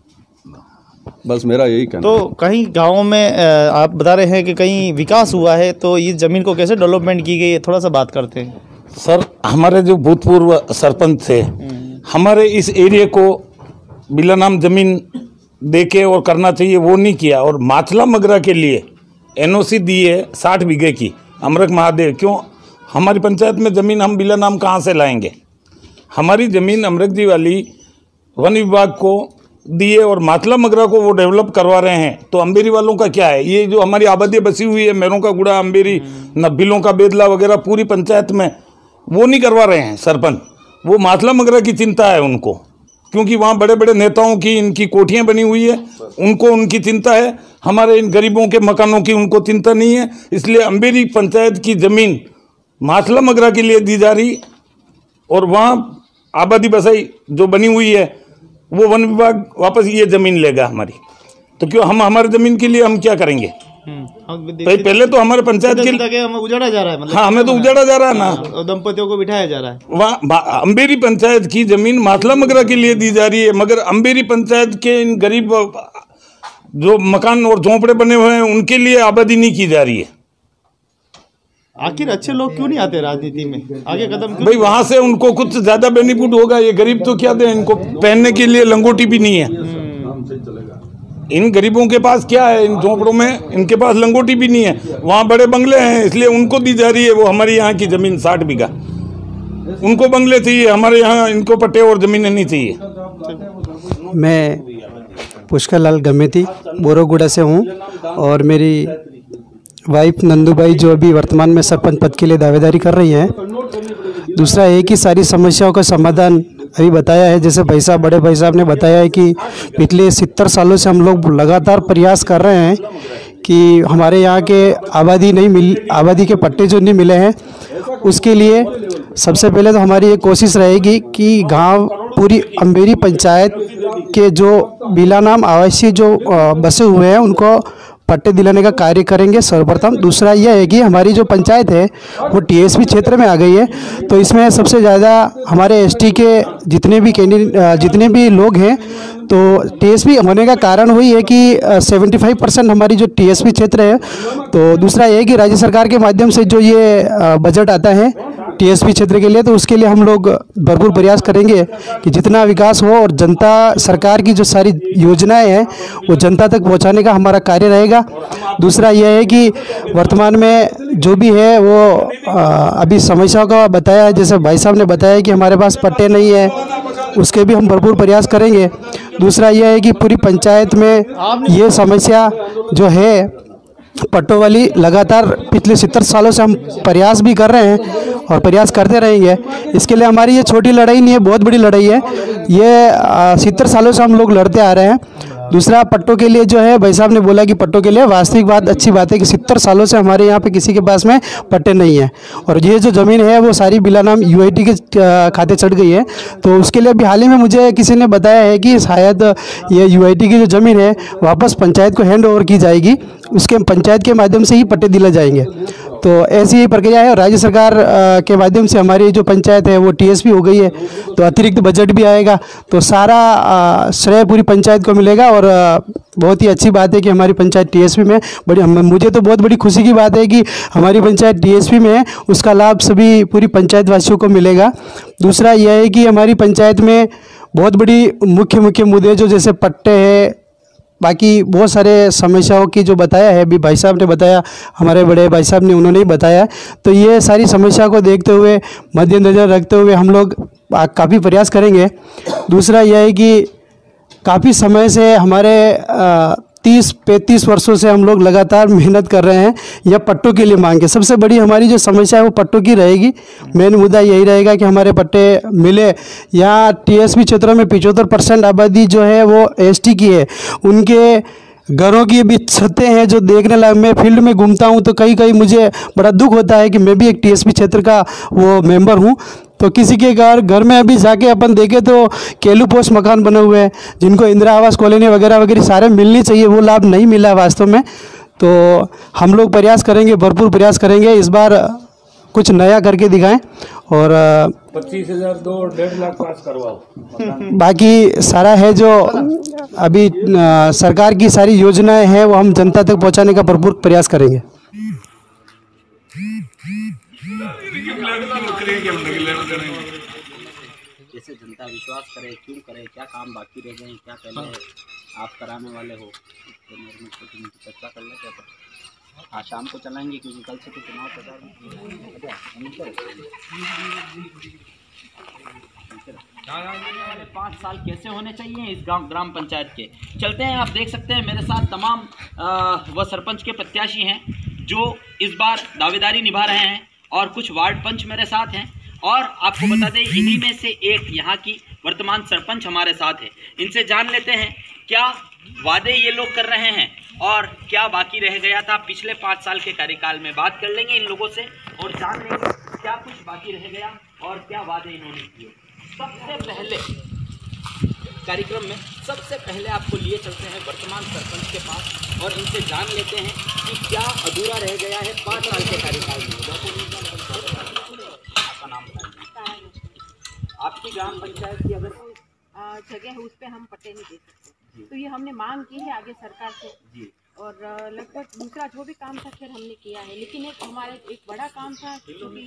S15: बस मेरा यही कहना।
S1: तो कहीं गाँव में आप बता रहे हैं कि कहीं विकास हुआ है, तो ये ज़मीन को कैसे डेवलपमेंट की गई है, थोड़ा सा बात करते हैं।
S14: सर, हमारे जो भूतपूर्व सरपंच थे, हमारे इस एरिया को बिला नाम जमीन देके और करना चाहिए, वो नहीं किया। और माचला मगरा के लिए एनओसी दी है 60 बीघे की, अमरक महादेव। क्यों? हमारी पंचायत में ज़मीन हम बिला नाम कहाँ से लाएंगे? हमारी ज़मीन अमरक जी वाली वन विभाग को दिए और माचला मगरा को वो डेवलप करवा रहे हैं। तो अंबेरी वालों का क्या है? ये जो हमारी आबादी बसी हुई है, मेरों का गुड़ा, अंबेरी, नब्बिलों का बेदला वगैरह, पूरी पंचायत में वो नहीं करवा रहे हैं सरपंच। वो माचला मगरा की चिंता है उनको, क्योंकि वहाँ बड़े बड़े नेताओं की इनकी कोठियाँ बनी हुई है, उनको उनकी चिंता है। हमारे इन गरीबों के मकानों की उनको चिंता नहीं है। इसलिए अंबेरी पंचायत की ज़मीन माचला मगरा के लिए दी जा रही, और वहाँ आबादी बसाई जो बनी हुई है वो वन विभाग वापस ये ज़मीन लेगा हमारी। तो क्यों हम हमारे ज़मीन के लिए हम क्या करेंगे? पहले तो हमारे पंचायत के लिए
S1: उजाड़ा जा रहा है, मतलब
S14: हाँ, हमें तो उजाड़ा जा रहा है ना,
S1: दंपतियों को बिठाया जा रहा है।
S14: वहाँ अंबेरी पंचायत की ज़मीन माचला मगरा के लिए दी जा रही है, मगर अंबेरी पंचायत के इन गरीब जो मकान और झोंपड़े बने हुए हैं उनके लिए आबादी नहीं की जा रही है।
S1: आखिर अच्छे लोग क्यों नहीं आते राजनीति में? आगे कदम क्यों?
S14: भाई वहां से उनको कुछ ज्यादा बेनिफिट होगा। ये गरीब तो क्या दे, इनको पहनने के लिए लंगोटी भी नहीं है। इन गरीबों के पास क्या है? इन झोंपड़ों में इनके पास लंगोटी भी नहीं है। वहाँ बड़े बंगले हैं, इसलिए उनको दी जा रही है। वो हमारी यहाँ की ज़मीन 60 बीघा, उनको बंगले चाहिए, हमारे यहाँ इनको पट्टे और ज़मीनें नहीं चाहिए।
S16: मैं पुष्कर लाल गमेती बोरोगुड़ा से हूँ, और मेरी वाइफ नंदूबाई जो अभी वर्तमान में सरपंच पद के लिए दावेदारी कर रही हैं। दूसरा है कि सारी समस्याओं का समाधान अभी बताया है, जैसे भाई साहब बड़े भाई साहब ने बताया है कि पिछले 70 सालों से हम लोग लगातार प्रयास कर रहे हैं कि हमारे यहाँ के आबादी के पट्टे जो नहीं मिले हैं, उसके लिए सबसे पहले तो हमारी ये कोशिश रहेगी कि गांव पूरी अम्बेरी पंचायत के जो बिला नाम आवासीय जो बसे हुए हैं उनको पट्टे दिलाने का कार्य करेंगे सर्वप्रथम। दूसरा यह है कि हमारी जो पंचायत है वो टीएसपी क्षेत्र में आ गई है, तो इसमें सबसे ज़्यादा हमारे एसटी के जितने भी लोग हैं, तो टीएसपी होने का कारण वही है कि 75% हमारी जो टीएसपी क्षेत्र है। तो दूसरा ये है कि राज्य सरकार के माध्यम से जो ये बजट आता है टीएसपी क्षेत्र के लिए, तो उसके लिए हम लोग भरपूर प्रयास करेंगे कि जितना विकास हो और जनता सरकार की जो सारी योजनाएं हैं वो जनता तक पहुंचाने का हमारा कार्य रहेगा। दूसरा यह है कि वर्तमान में जो भी है वो अभी समस्याओं का बताया है, जैसे भाई साहब ने बताया कि हमारे पास पट्टे नहीं है, उसके भी हम भरपूर प्रयास करेंगे। दूसरा यह है कि पूरी पंचायत में ये समस्या जो है पट्टों वाली लगातार पिछले 70 सालों से हम प्रयास भी कर रहे हैं और प्रयास करते रहेंगे। इसके लिए हमारी ये छोटी लड़ाई नहीं है, बहुत बड़ी लड़ाई है। ये 70 सालों से हम लोग लड़ते आ रहे हैं। दूसरा पट्टों के लिए जो है भाई साहब ने बोला कि पट्टों के लिए वास्तविक बात अच्छी बात है कि 70 सालों से हमारे यहाँ पे किसी के पास में पट्टे नहीं है, और ये जो ज़मीन है वो सारी बिला नाम यूआईटी के खाते चढ़ गई है। तो उसके लिए अभी हाल ही में मुझे किसी ने बताया है कि शायद ये यूआईटी की जो ज़मीन है वापस पंचायत को हैंड ओवर की जाएगी, उसके पंचायत के माध्यम से ही पट्टे दिलाए जाएंगे। तो ऐसी ही प्रक्रिया है, और राज्य सरकार के माध्यम से हमारी जो पंचायत है वो टीएसपी हो गई है, तो अतिरिक्त बजट भी आएगा, तो सारा श्रेय पूरी पंचायत को मिलेगा। और बहुत ही अच्छी बात है कि हमारी पंचायत टीएसपी में मुझे तो बहुत बड़ी खुशी की बात है कि हमारी पंचायत टीएसपी में है, उसका लाभ सभी पूरी पंचायत वासियों को मिलेगा। दूसरा यह है कि हमारी पंचायत में बहुत बड़ी मुख्य मुद्दे जो जैसे पट्टे है, बाकी बहुत सारे समस्याओं की जो बताया है अभी भाई साहब ने बताया, हमारे बड़े भाई साहब ने उन्होंने ही बताया, तो ये सारी समस्या को देखते हुए मद्देनजर रखते हुए हम लोग काफ़ी प्रयास करेंगे। दूसरा यह है कि काफ़ी समय से हमारे 30-35 वर्षों से हम लोग लगातार मेहनत कर रहे हैं यह पट्टों के लिए मांग के। सबसे बड़ी हमारी जो समस्या है वो पट्टों की रहेगी। मेन मुद्दा यही रहेगा कि हमारे पट्टे मिले। यहाँ टीएसपी क्षेत्रों में 75% आबादी जो है वो एसटी की है, उनके घरों की भी छतें हैं जो देखने लायक। मैं फील्ड में घूमता हूँ तो कहीं मुझे बड़ा दुख होता है कि मैं भी एक टीएसपी क्षेत्र का वो मेंबर हूँ, तो किसी के घर में अभी जाके अपन देखें तो केलू पोस्ट मकान बने हुए हैं, जिनको इंदिरा आवास कॉलोनी वगैरह सारे मिलनी चाहिए, वो लाभ नहीं मिला वास्तव में। तो हम लोग प्रयास करेंगे, भरपूर प्रयास करेंगे, इस बार कुछ नया करके दिखाएं। और
S14: 25,000 दो 1.5 लाख पास करवाओ।
S16: बाकी सारा है जो अभी सरकार की सारी योजनाएं हैं वो हम जनता तक पहुंचाने का भरपूर प्रयास करेंगे।
S17: जैसे जनता विश्वास करे, क्यों करे, क्या काम बाकी रह गए, क्या पहले आप कराने वाले हो, इसके बारे में छोटी मोटी चर्चा कर लेते हैं। आज शाम को चलाएंगे क्योंकि कल से तो चुनाव प्रचार है। 5 साल कैसे होने चाहिए इस ग्राम पंचायत के, चलते हैं। आप देख सकते हैं मेरे साथ तमाम वह सरपंच के प्रत्याशी हैं जो इस बार दावेदारी निभा रहे हैं, और कुछ वार्ड पंच मेरे साथ हैं, और आपको बता दें इन्हीं में से एक यहाँ की वर्तमान सरपंच हमारे साथ है। इनसे जान लेते हैं क्या वादे ये लोग कर रहे हैं और क्या बाकी रह गया था पिछले 5 साल के कार्यकाल में। बात कर लेंगे इन लोगों से और जान लेंगे क्या कुछ बाकी रह गया और क्या वादे इन्होंने किए। सबसे पहले कार्यक्रम में सबसे पहले आपको लिए चलते हैं वर्तमान सरपंच के पास और इनसे जान लेते हैं कि क्या अधूरा रह गया है 5 साल के कार्यकाल में। आपका नाम बताइए। आपकी ग्राम पंचायत की अगर
S18: जगह है उस पर हम पट्टे नहीं दे सकते, तो ये हमने मांग की है आगे सरकार से जी। और लगभग दूसरा जो भी काम था खैर हमने किया है, लेकिन एक हमारे एक बड़ा काम था क्योंकि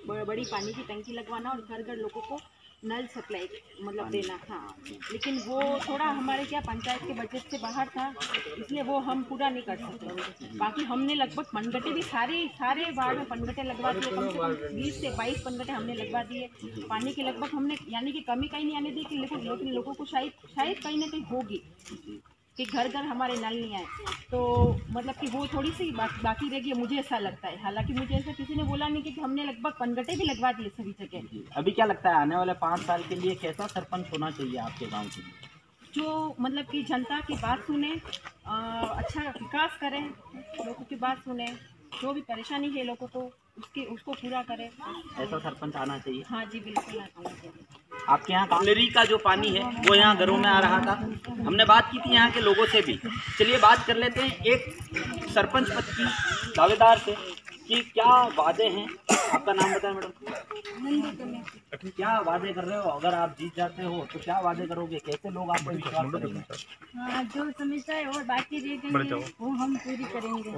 S18: बड़ी पानी की टंकी लगवाना और घर घर लोगों को नल सप्लाई मतलब देना। हाँ, लेकिन वो थोड़ा हमारे क्या पंचायत के बजट से बाहर था, इसलिए वो हम पूरा नहीं कर सकते। बाकी हमने लगभग पनगटे भी सारे वार्ड में पनगटे लगवा दिए, कम से कम 20 से 22 पनगटे हमने लगवा दिए। पानी की लगभग हमने यानी कि कमी कहीं नहीं आने दी, लेकिन लोगों को शायद कहीं ना कहीं होगी। कि घर घर हमारे नल नहीं आए, तो मतलब कि वो थोड़ी सी बाकी रह गई, मुझे ऐसा लगता है। हालांकि मुझे ऐसा किसी ने बोला नहीं कि हमने लगभग पनगटे भी लगवा दिए सभी जगह।
S17: अभी क्या लगता है आने वाले 5 साल के लिए कैसा सरपंच होना चाहिए आपके गांव के लिए?
S18: जो मतलब कि जनता की बात सुने, अच्छा विकास करें, लोगों की बात सुने, जो भी परेशानी है लोगों को उसको पूरा करें,
S17: ऐसा सरपंच आना चाहिए।
S18: हाँ जी बिल्कुल आना चाहिए।
S17: आपके यहाँ कामलेरी का जो पानी है वो यहाँ घरों में आ रहा था, हमने बात की थी यहाँ के लोगों से भी। चलिए बात कर लेते हैं एक सरपंच पद की दावेदार से कि क्या वादे हैं। आपका नाम बताएं मैडम। क्या वादे कर रहे हो? अगर आप जीत जाते हो तो क्या वादे करोगे, कैसे लोग आप पर विश्वास करेंगे?
S3: हाँ, जो समस्याएं और बाकी रह गई है वो हम पूरी करेंगे।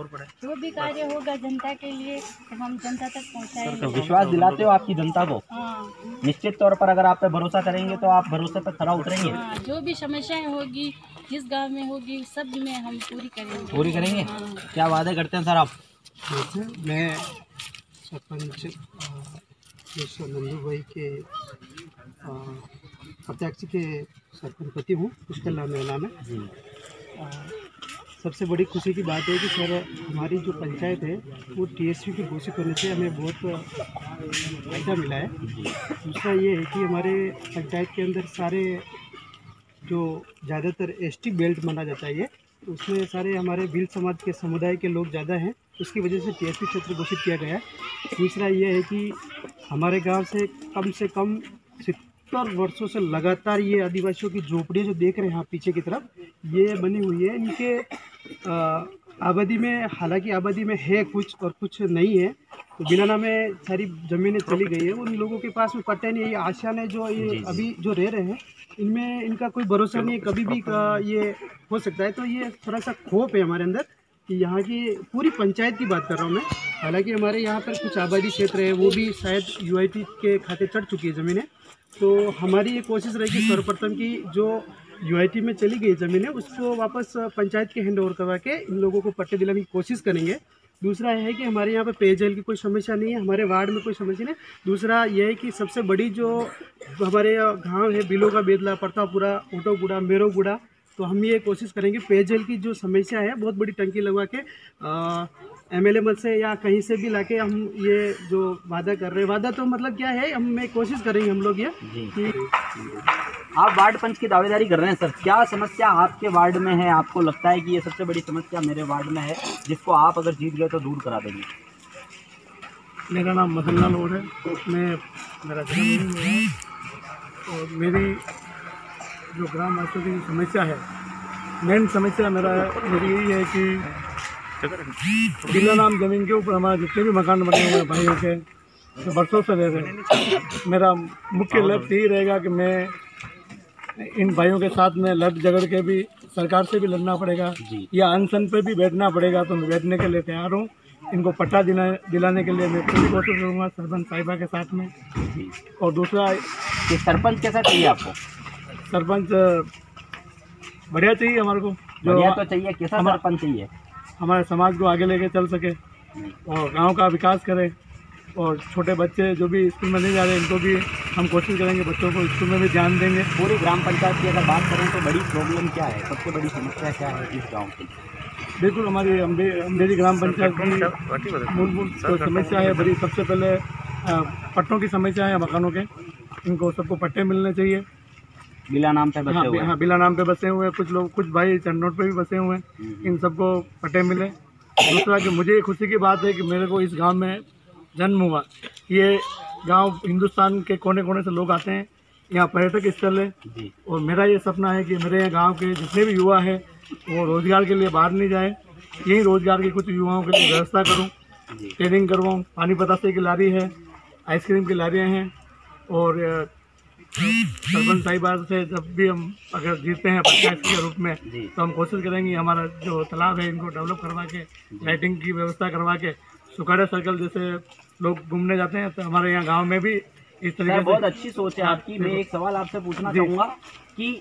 S3: जो भी कार्य होगा जनता के लिए तो हम जनता तक पहुँचाएंगे।
S17: तो विश्वास दिलाते हो आपकी जनता को?
S3: हाँ।
S17: निश्चित तौर पर अगर आप पे भरोसा करेंगे तो आप भरोसे पर खरा उतरेंगे?
S3: हाँ, जो भी समस्याएं होगी जिस गांव में होगी सब में हम पूरी करेंगे।
S17: पूरी करेंगे।
S3: हाँ।
S17: क्या वादे करते हैं सर आप?
S16: मैं सरपंच नंदू भाई के प्रत्याशी के सरपंच पति हूँ, पुष्कर लाल मेरा नाम है। सबसे बड़ी खुशी की बात है कि सर हमारी जो पंचायत है वो TSP की घोषित होने से हमें बहुत फायदा मिला है। दूसरा ये है कि हमारे पंचायत के अंदर सारे जो ज़्यादातर ST बेल्ट माना जाता है, ये तो उसमें सारे हमारे भील समाज के समुदाय के लोग ज़्यादा हैं, उसकी वजह से TSP क्षेत्र घोषित किया गया है। दूसरा ये है कि हमारे गांव से कम 70 वर्षों से लगातार ये आदिवासियों की झोपड़ियाँ जो देख रहे हैं यहाँ पीछे की तरफ, ये बनी हुई है। इनके आबादी में, हालांकि आबादी में है कुछ और कुछ नहीं है, तो बिलाना में सारी ज़मीनें चली गई है। उन लोगों के पास में पट्टे नहीं है। ये आशियान है जो ये अभी जो रह रहे हैं, इनमें इनका कोई भरोसा नहीं है, कभी भी ये हो सकता है। तो ये थोड़ा सा खौफ है हमारे अंदर कि यहाँ की पूरी पंचायत की बात कर रहा हूँ मैं। हालांकि हमारे यहाँ पर कुछ आबादी क्षेत्र है वो भी शायद UIT के खाते चढ़ चुकी है ज़मीनें, तो हमारी ये कोशिश रहेगी सर्वप्रथम की जो UIT में चली गई ज़मीनें उसको वापस पंचायत के हैंड ओवर करवा के इन लोगों को पट्टे दिलाने की कोशिश करेंगे। दूसरा है कि हमारे यहाँ पे पेयजल की कोई समस्या नहीं है, हमारे वार्ड में कोई समस्या नहीं। दूसरा यह है कि सबसे बड़ी जो हमारे गांव है बिलो का बेदला, प्रतापपुरा, ओटोगुड़ा, मेरोगुड़ा, तो हम ये कोशिश करेंगे पेयजल की जो समस्या है बहुत बड़ी टंकी लगवा के MLA मत से या कहीं से भी लाके हम ये जो वादा कर रहे हैं, वादा तो मतलब क्या है, हम कोशिश करेंगे हम लोग ये कि
S17: आप वार्ड पंच की दावेदारी कर रहे हैं सर, क्या समस्या आपके वार्ड में है? आपको लगता है कि ये सबसे बड़ी समस्या मेरे वार्ड में है जिसको आप अगर जीत गए तो दूर करा देंगे?
S2: मेरा नाम मदन लाल और है, मेरा जन्म हुआ है और मेरी जो ग्राम वासियों की समस्या है, मेन समस्या मेरी यही है कि बिना नाम जमीन के ऊपर हमारे जितने भी मकान बने हुए हैं भाइयों के, तो बरसों से रह रहे हैं। मेरा मुख्य लक्ष्य यही रहेगा कि मैं इन भाइयों के साथ में लड़ झगड़ के भी सरकार से भी लड़ना पड़ेगा या अनशन पे भी बैठना पड़ेगा, तो मैं बैठने के लिए तैयार हूँ। इनको पट्टा दिलाने के लिए मैं पूरी कोशिश करूँगा सरपंच साहिबा के साथ में। और दूसरा,
S17: ये सरपंच कैसा चाहिए आपको?
S2: सरपंच बढ़िया चाहिए हमारे को, जो
S17: बढ़िया तो चाहिए, कैसा सरपंच चाहिए?
S2: हमारे समाज को आगे लेके चल सके और गांव का विकास करे, और छोटे बच्चे जो भी स्कूल में नहीं जा रहे इनको भी हम कोशिश करेंगे बच्चों को स्कूल में भी ध्यान देंगे।
S17: पूरी ग्राम पंचायत की अगर बात करें तो बड़ी प्रॉब्लम क्या है, सबसे बड़ी समस्या क्या है इस गाँव की?
S2: बिल्कुल, हमारी अम्बेरी ग्राम पंचायत की मूलभूत जो समस्या है बड़ी, सबसे पहले पट्टों की समस्या है मकानों के, इनको सबको पट्टे मिलने चाहिए।
S17: बिला नाम पे बसे हुए हैं।
S2: हाँ, बिला नाम पे बसे हुए हैं कुछ लोग, कुछ भाई चंडोट पे भी बसे हुए हैं, इन सबको पट्टे मिले। दूसरा कि मुझे खुशी की बात है कि मेरे को इस गांव में जन्म हुआ। ये गांव हिंदुस्तान के कोने कोने से लोग आते हैं, यहाँ पर्यटक स्थल है, और मेरा ये सपना है कि मेरे यहाँ गाँव के जितने भी युवा है वो रोज़गार के लिए बाहर नहीं जाए, यही रोज़गार की कुछ युवाओं के लिए व्यवस्था करूँ, ट्रेनिंग करवाऊँ। पानी बतासे की लारी है, आइसक्रीम की लारियाँ हैं, और सरपंच साहिबा से जब भी हम अगर जीतते हैं पंचायत के रूप में तो हम कोशिश करेंगे हमारा जो तालाब है इनको डेवलप करवा के, लाइटिंग की व्यवस्था करवा के, सुखाड़ा सर्कल जैसे लोग घूमने जाते हैं तो हमारे यहाँ गांव में भी इस तरीके से।
S17: बहुत अच्छी सोच है आपकी। मैं एक सवाल आपसे पूछना चाहूँगा कि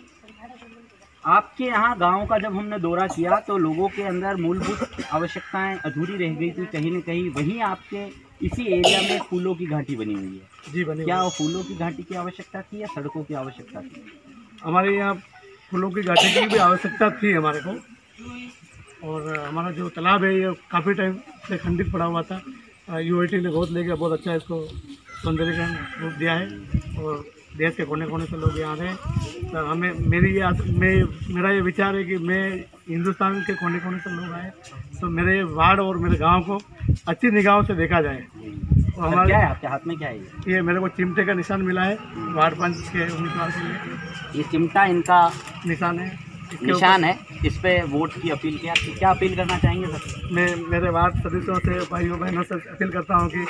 S17: आपके यहाँ गांव का जब हमने दौरा किया तो लोगों के अंदर मूलभूत आवश्यकताएं अधूरी रह गई थी कहीं न कहीं, वहीं आपके इसी एरिया में फूलों की घाटी बनी हुई है।
S2: जी, बनी।
S17: क्या वो फूलों की घाटी की आवश्यकता थी या सड़कों की आवश्यकता थी?
S2: हमारे यहाँ फूलों की घाटी की भी आवश्यकता थी हमारे को। और हमारा जो तालाब है ये काफ़ी टाइम से खंडित पड़ा हुआ था। यूआईटी ने गोद लेकर बहुत अच्छा इसको सौंदर्यीकरण रूप दिया है और देश के कोने कोने से लोग यहाँ आ रहे हैं। तो हमें मेरा ये विचार है कि मैं हिंदुस्तान के कोने कोने से लोग आए तो मेरे वार्ड और मेरे गांव को अच्छी निगाहों से देखा जाए। तो हमारा
S17: क्या है आपके हाथ में, क्या है
S2: ये मेरे को चिमटे का निशान मिला है वार्ड पंच के उम्मीदवार के लिए।
S17: ये चिमटा इनका
S2: निशान है,
S17: निशान है। इस पे वोट की अपील क्या अपील करना चाहेंगे सर?
S2: मैं मेरे वार्ड सदस्यों से, भाइयों बहनों से अपील करता हूं कि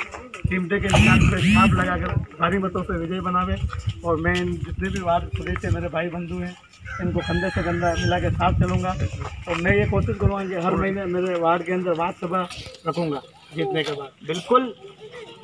S2: चिमटे के निशान पर छाप लगाकर भारी मतों से विजय बनावे। और मैं जितने भी वार्ड सदस्य मेरे भाई बंधु हैं इनको कंधे से कंधा मिला के साथ चलूँगा। और मैं ये कोशिश करूँगा कि हर महीने मेरे वार्ड के अंदर वार्ड सभा रखूँगा जीतने के बाद।
S17: बिल्कुल,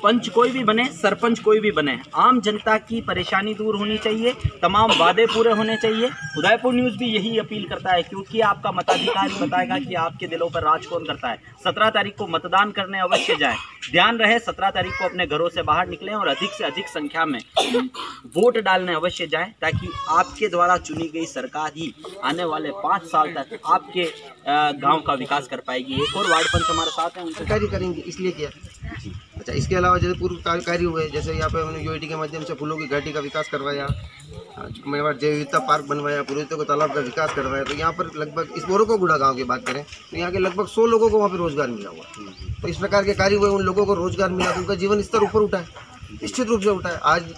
S17: पंच कोई भी बने, सरपंच कोई भी बने, आम जनता की परेशानी दूर होनी चाहिए, तमाम वादे पूरे होने चाहिए। उदयपुर न्यूज़ भी यही अपील करता है, क्योंकि आपका मताधिकार बताएगा कि आपके दिलों पर राज कौन करता है। 17 तारीख को मतदान करने अवश्य जाएं। ध्यान रहे 17 तारीख को अपने घरों से बाहर निकलें और अधिक से अधिक संख्या में वोट डालने अवश्य जाएं, ताकि आपके द्वारा चुनी गई सरकार ही आने वाले 5 साल तक आपके गाँव का विकास कर पाएगी। एक और वार्ड पंच हमारे साथ हैं, उनसे
S19: कार्य करेंगे इसलिए किया। अच्छा, इसके अलावा जैसे पूर्व कार्य हुए, जैसे यहाँ पे हमने यूआईटी के माध्यम से फूलों की घाटी का विकास करवाया, मेवाड़ जैव विविधता पार्क बनवाया, पुरोहितों को तालाब का विकास करवाया। तो यहाँ पर लगभग इस बोरोकोगुड़ा गांव की बात करें तो यहाँ के लगभग 100 लोगों को वहाँ पे रोजगार मिला हुआ। तो इस प्रकार के कार्य हुए, उन लोगों को रोजगार मिला तो उनका जीवन स्तर ऊपर उठा है, निश्चित रूप से उठा है। आज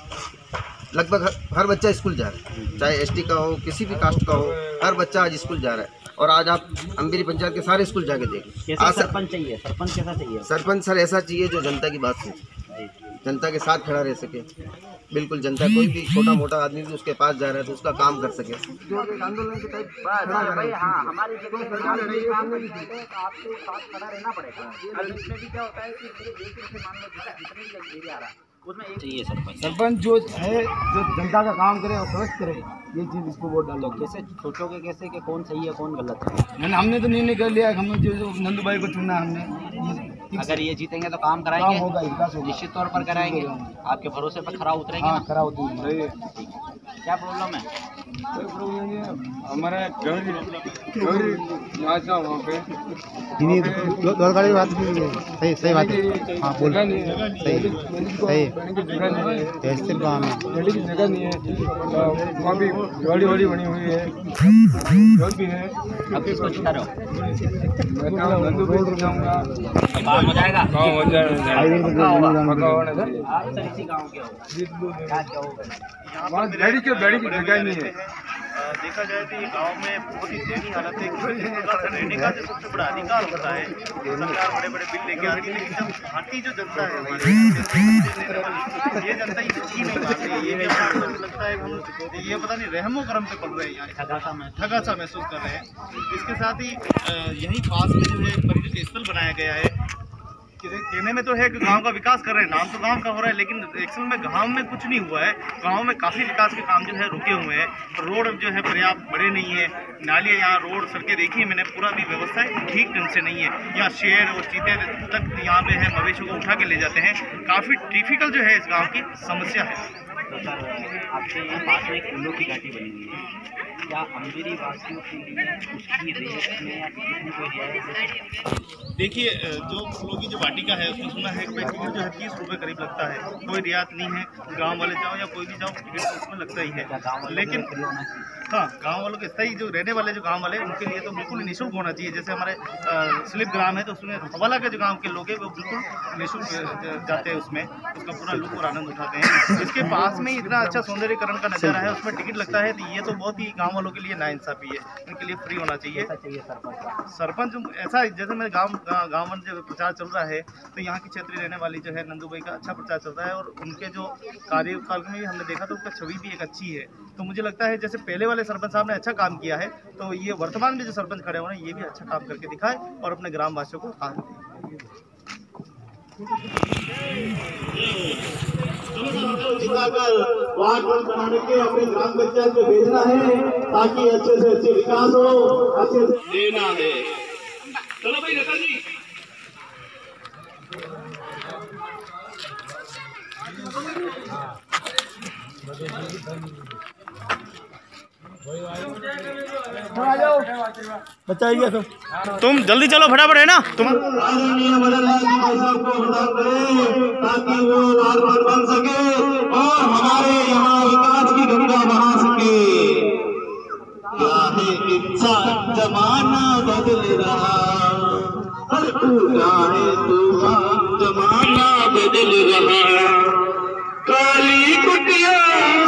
S19: लगभग हर बच्चा स्कूल जा रहा है, चाहे एसटी का हो, किसी भी कास्ट का हो, हर बच्चा आज स्कूल जा रहा है। और आज आप अम्बेरी पंचायत के सारे स्कूल जाके देखें।
S17: आज सरपंच चाहिए, सरपंच कैसा चाहिए?
S19: सरपंच सर ऐसा चाहिए जो जनता की बात सुने, जनता के साथ खड़ा रह सके। बिल्कुल, जनता कोई भी छोटा मोटा आदमी भी उसके पास जा रहा है तो उसका काम कर सके। जो आंदोलन के टाइप
S17: भाई, हाँ, हमारी आपको साथ खड़ा रहना पड़ेगा। इसमें भी क्या होता है कि मान लो जितने भी एरिया आ रहा है उसमें एक चाहिए
S2: सरपंच जो है, जो जनता का काम करे और स्वस्थ करे, ये चीज़ इसको वोट डालो।
S17: कैसे सोचोगे कैसे कि कौन सही है कौन गलत है?
S2: हमने तो निर्णय कर लिया, हमने जो नंदू भाई को चुना हमने।
S17: अगर ये जीतेंगे तो काम कराएंगे,
S2: होगा, विकास होगा,
S17: निश्चित तौर पर कराएंगे। आपके भरोसे पर खरा उतरेंगे।
S2: हाँ, खरा उतरेंगे।
S17: क्या प्रॉब्लम है?
S9: हमारा वहाँ पे
S16: दो गाड़ी बात सही सही बात है। हाँ बोल सही सही ऐसे गाँव में
S9: गाड़ी की जगह नहीं है, वहाँ भी गाड़ी वाड़ी बनी हुई है, रोड भी है।
S17: अब किसको जिता रहे हो?
S9: मैं नंदू भाई को जाऊँगा,
S17: काम हो जाएगा।
S9: गाँव हो जाएगा,
S17: आप सर इसी गाँव के हो, क्या होगा?
S9: गाड़ी की जगह नहीं है।
S1: देखा जाए तो ये गांव में बहुत ही दयनीय हालत है, क्योंकि रहने का जो सबसे बड़ा अधिकार होता है, सरकार बड़े बड़े बिल लेके आ रही है, लेकिन जब घाटी जो जनता है हमारी, ये जनता ये चीज नहीं मान रही है। ये लगता है हम ये पता नहीं रहमो करम पे पड़ रहे हैं, यहाँ ठगा सा महसूस कर रहे हैं। इसके साथ ही यहीं पास में जो है पर्यटन स्थल बनाया गया है। कहने में तो है कि गांव का विकास कर रहे हैं, नाम तो गांव का हो रहा है, लेकिन एक्चुअल में गांव में कुछ नहीं हुआ है। गांव में काफ़ी विकास के काम जो है रुके हुए हैं, रोड जो है पर्याप्त बड़े नहीं है, नालियाँ यहाँ रोड सड़कें देखी है मैंने, पूरा भी व्यवस्थाएं ठीक ढंग से नहीं है। यहाँ शेर और चीते तक यहाँ पे है, मवेशियों को उठा के ले जाते हैं। काफ़ी डिफिकल्ट जो है इस गाँव की समस्या है।
S17: तो सर आपके यहाँ पास में एक फूलों की घाटी बनी हुई है, क्या अम्बेरी वासियों के लिए उसकी रेट में या टिकट में कोई रियायत?
S1: देखिए, जो फूलों की जो वाटिका है उसमें सुना है कि भाई टिकट जो है 30 रुपये करीब लगता है, कोई रियायत नहीं है। गांव वाले जाओ या कोई भी जाओ, टिकट तो उसमें लगता ही है। लेकिन हाँ, गांव वालों के स्थायी जो रहने वाले जो गांव वाले उनके लिए तो बिल्कुल निःशुल्क होना चाहिए। जैसे हमारे स्लिप ग्राम है तो उसमें हवाला के जो गाँव के लोग हैं वो बिल्कुल निःशुल्क जाते हैं, उसमें उसका पूरा लुत्फ और आनंद उठाते हैं। इसके पास में इतना अच्छा सौंदर्यीकरण का नजारा है, उसमें टिकट लगता है, तो ये तो बहुत ही गाँव वालों के लिए नाइंसाफी है। इनके लिए फ्री होना चाहिए। सरपंच ऐसा जैसे मैं गाँव में जो प्रचार चल रहा है, तो यहाँ की क्षेत्रीय रहने वाली जो है नंदू भाई का अच्छा प्रचार चल रहा है, और उनके जो कार्यकाल में भी हमने देखा तो उनका छवि भी एक अच्छी है। तो मुझे लगता है जैसे पहले वाले सरपंच साहब ने अच्छा काम किया है, तो ये वर्तमान में जो सरपंच खड़े हुए हैं ये भी अच्छा काम करके दिखाए और अपने ग्राम वासियों को साथ दें।
S10: वार्ड बनाने के अपने ग्राम पंचायत में भेजना है, ताकि अच्छे से अच्छे विकास हो, अच्छे से देना है। चलो भाई नेता जी,
S2: बच्चा आ गया
S1: तुम जल्दी चलो फटाफट, है ना तुम।
S10: ताकि वो वार बन सके और हमारे यहाँ विकास की गंगा बहा सके। क्या है इंसान जमाना बदल रहा, क्या है तूफान जमाना बदल रहा। काली कुटिया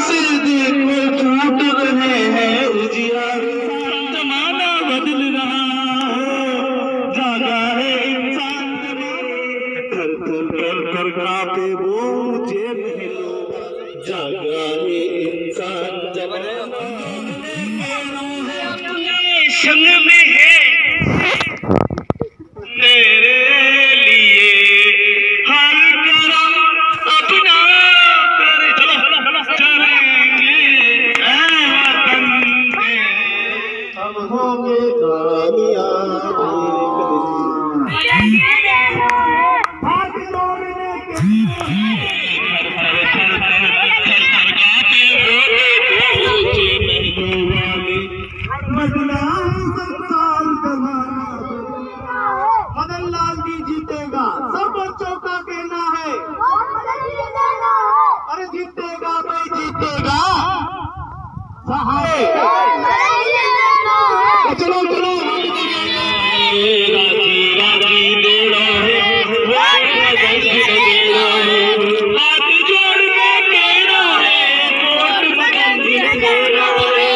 S10: से देखो फूट रहे हैं उजियार, जमाना बदल रहा जागा है इंसान कर कर कर कांपे वो ऊंचे महलों, जागा है इंसान जमाना संग में है तेरे लिए हर करम अपना कर चलेंगे वतन में हम होंगे कामयाब मदन लाल जी जीतेगा, सब बच्चों का कहना है। अरे जीतेगा भाई जीतेगा, चलो चलो राजी देना है, हाथ जोड़ के कहना है, वोट मदन जी ने देना है।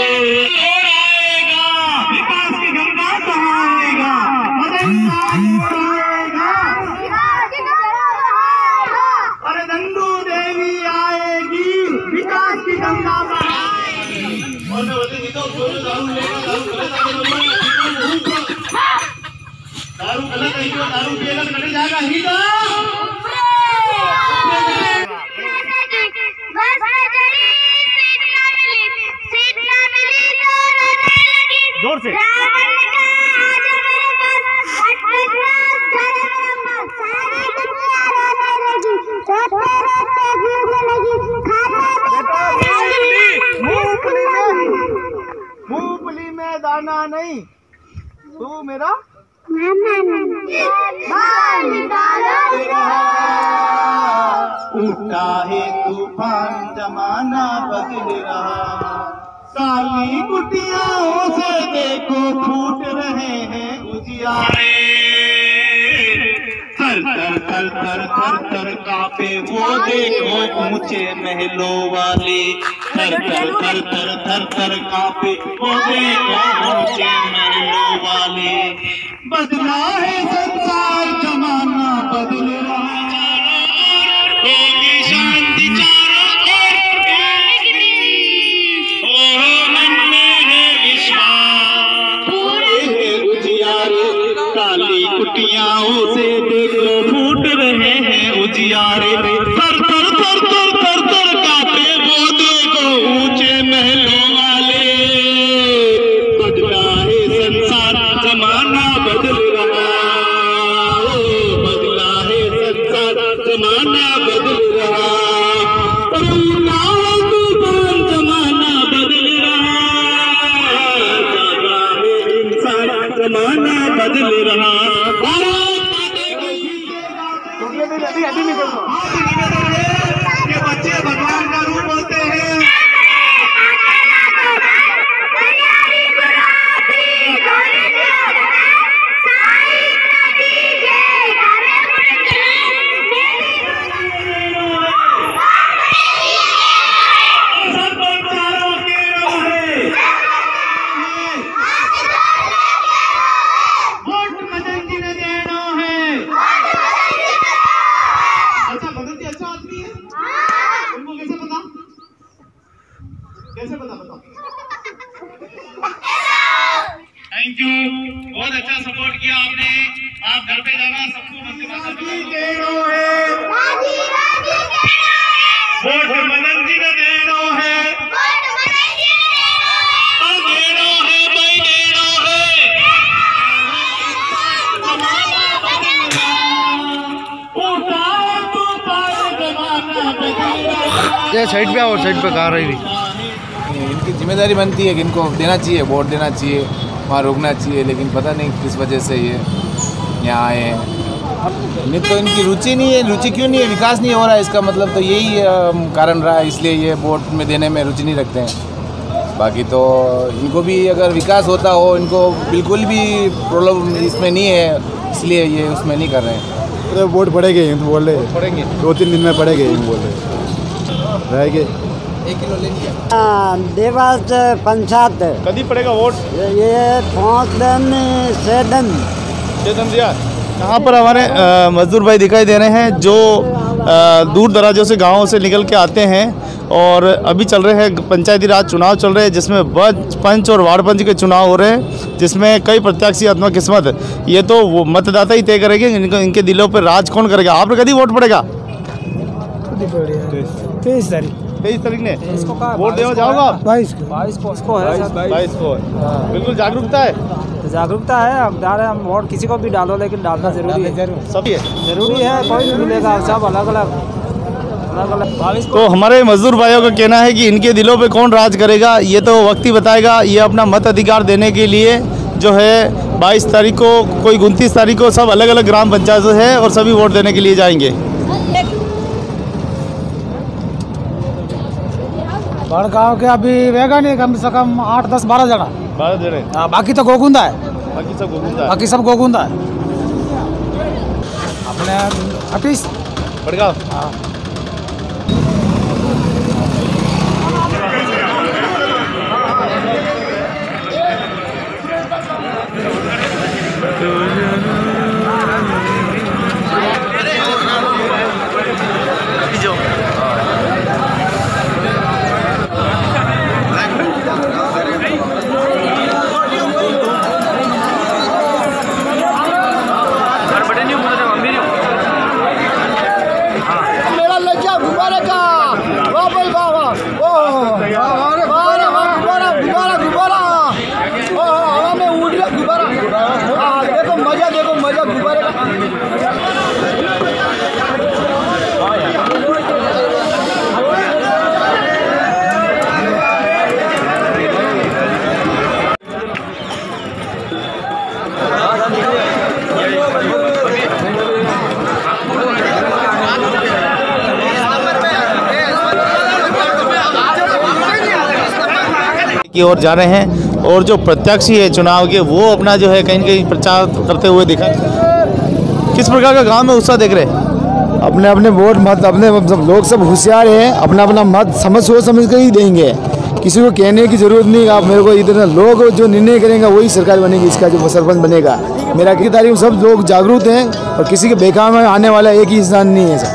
S10: विकास की गंगा बहाएगा, मदन आएगा, अरे नंदू देवी आएगी, विकास की गंगा बहाएगी। दारू गलत है, दारू पिएगा तो कटे जाएगा ही तो। जोर से मूंगफली में दाना नहीं, तू मेरा उठा है तूफान जमाना बदल रहा, काली कुटियाओं से देखो फूट रहे हैं उजियारे। थर थर थर थर थर थर कांपे वो देखो ऊंचे महलों वाले, थर थर थर थर थर थर कांपे वो देखो ऊंचे महलों वाले। बदला है संसार जमाना बदल रहा, होगी शांति चारों ओर, मन में है विश्वास, पूरे है उजियारे। काली कुटियाओं से देखो फूट रहे हैं उजियारे, थर थर थर थर थर थर कांपे वो देखो ऊंचे महलों वाले। बदला है संसार जमाना बदल रहा, बदला है संसार जमाना बदल रहा, तूफान जमाना बदल रहा, इंसान जमाना बदल रहा। ये बच्चे भगवान का रूप होते हैं। वोट मदन जी ने देना है। अच्छा मदन जी अच्छा आदमी है, तुमको कैसे पता? कैसे पता बताओ? थैंक यू, बहुत अच्छा सपोर्ट किया आपने। आप घर पे जाना सबको वोट मदन जी ने देना है, देना है भाई देना है।
S4: ये साइड पे आओ, साइड पे कहाँ रही थी।
S20: इनकी जिम्मेदारी बनती है कि इनको देना चाहिए, वोट देना चाहिए, वहाँ रोकना चाहिए, लेकिन पता नहीं किस वजह से ये यहाँ आए हैं। नहीं तो इनकी रुचि नहीं है। रुचि क्यों नहीं है? विकास नहीं हो रहा है, इसका मतलब तो यही कारण रहा है, इसलिए ये वोट में देने में रुचि नहीं रखते हैं। बाकी तो इनको भी अगर विकास होता हो, इनको बिल्कुल भी प्रॉब्लम इसमें नहीं है, इसलिए ये उसमें नहीं कर रहे हैं।
S13: तो वोट पड़ेंगे तो बोल रहे
S20: पड़ेंगे
S13: 2-3 दिन में पड़ेंगे बोल रहे रहेंगे।
S20: 1 किलो ले लिया।
S21: देवास पंचायत
S1: कभी पड़ेगा वोट?
S21: ये 5 दिन 6 दिन
S1: दिया। यहाँ पर हमारे मजदूर भाई दिखाई दे रहे हैं जो दूर दराजों से गाँवों से निकल के आते हैं और अभी चल रहे हैं पंचायती राज चुनाव चल रहे हैं, जिसमें पंच और वार्ड पंच के चुनाव हो रहे हैं, जिसमें कई प्रत्याशी आत्मा किस्मत ये तो वो मतदाता ही तय करेंगे इनके दिलों पर राज कौन करेगा। आप कभी वोट पड़ेगा?
S2: 23 तारीख
S1: 23 तारीख ने वोट देने जाओगे आप?
S2: 22 को है।
S1: 22 को बिल्कुल जागरूकता है।
S2: जागरूकता है, हकदार है, हम वोट किसी को भी डालो, लेकिन डालना जरूरी है।
S1: सभी है
S2: जरूरी है, कोई नहीं मिलेगा, सब अलग अलग।
S1: तो हमारे मजदूर भाइयों का कहना है कि इनके दिलों पे कौन राज करेगा ये तो वक्त ही बताएगा। ये अपना मत अधिकार देने के लिए जो है 22 तारीख को, कोई 29 तारीख को सब अलग अलग ग्राम पंचायत है और सभी वोट देने के लिए जाएंगे।
S2: बड़ गाँव के अभी वेगा नहीं, कम से कम 8, 10, 12 जना।
S1: 12 जने।
S2: हाँ, बाकी तो गोगुंदा है।
S1: बाकी सब गोगुंदा है।
S2: अपने 28
S1: बड़गांव।
S2: हाँ।
S1: की ओर जा रहे हैं और जो प्रत्याशी है चुनाव के वो अपना जो है कहीं न कहीं प्रचार करते हुए दिखा। किस प्रकार का गांव में उत्साह देख रहे हैं?
S13: अपने अपने वोट मत अपने लोग सब होशियार हैं, अपना अपना मत सोच समझ कर ही देंगे। किसी को कहने की जरूरत नहीं। आप मेरे को इधर लोग जो निर्णय करेंगे वही सरकार बनेगी, इसका जो सरपंच बनेगा। मेरा की तारीफ सब लोग जागरूक हैं और किसी के बेकार में आने वाला एक ही इंसान नहीं है सर।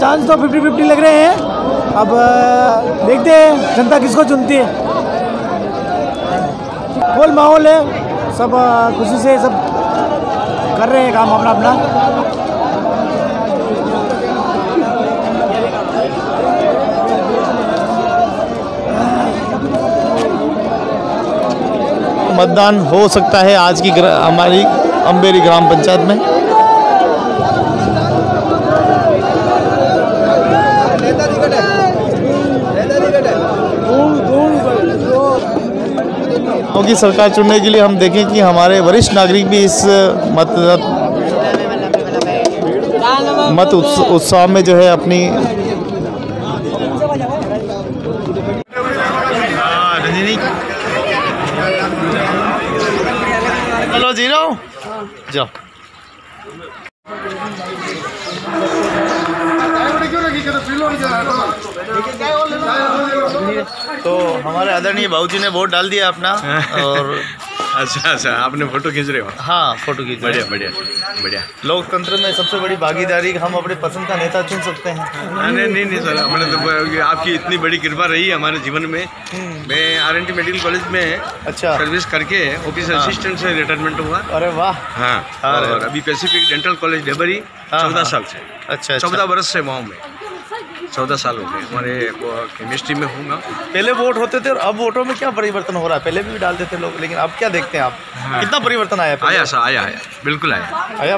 S13: चांस तो 50-50 लग रहे हैं। अब देखते हैं जनता किसको चुनती है। फुल माहौल है, सब खुशी से सब कर रहे हैं काम अपना अपना।
S1: मतदान हो सकता है आज की हमारी अम्बेरी ग्राम पंचायत में। की सरकार चुनने के लिए हम देखें कि हमारे वरिष्ठ नागरिक भी इस मत उत्सव में जो है अपनी हेलो जीरो जाओ। तो हमारे आदरणीय बाबूजी ने वोट डाल दिया अपना और
S22: अच्छा आपने फोटो खींच रहे हो?
S1: हाँ फोटो खींच।
S22: बढ़िया बढ़िया बढ़िया।
S1: लोकतंत्र में सबसे बड़ी भागीदारी हम अपने पसंद का नेता चुन सकते हैं।
S22: नहीं सर, हमने तो आपकी इतनी बड़ी कृपा रही हमारे जीवन में। मैं RNT मेडिकल कॉलेज में अच्छा सर्विस करके ऑफिस असिस्टेंट से रिटायरमेंट हुआ।
S1: अरे वाह।
S22: हाँ, और अभी पैसिफिक डेंटल कॉलेज डेबरी 14 साल से।
S1: अच्छा
S22: 14 वर्ष से वहाँ में। 14 साल हो गए हमारे केमिस्ट्री में हूँ मैं।
S1: पहले वोट होते थे और अब वोटों में क्या परिवर्तन हो रहा है? पहले भी डालते थे लोग, लेकिन अब क्या देखते हैं आप?
S22: हाँ।
S1: कितना परिवर्तन आया?
S22: आया बिल्कुल आया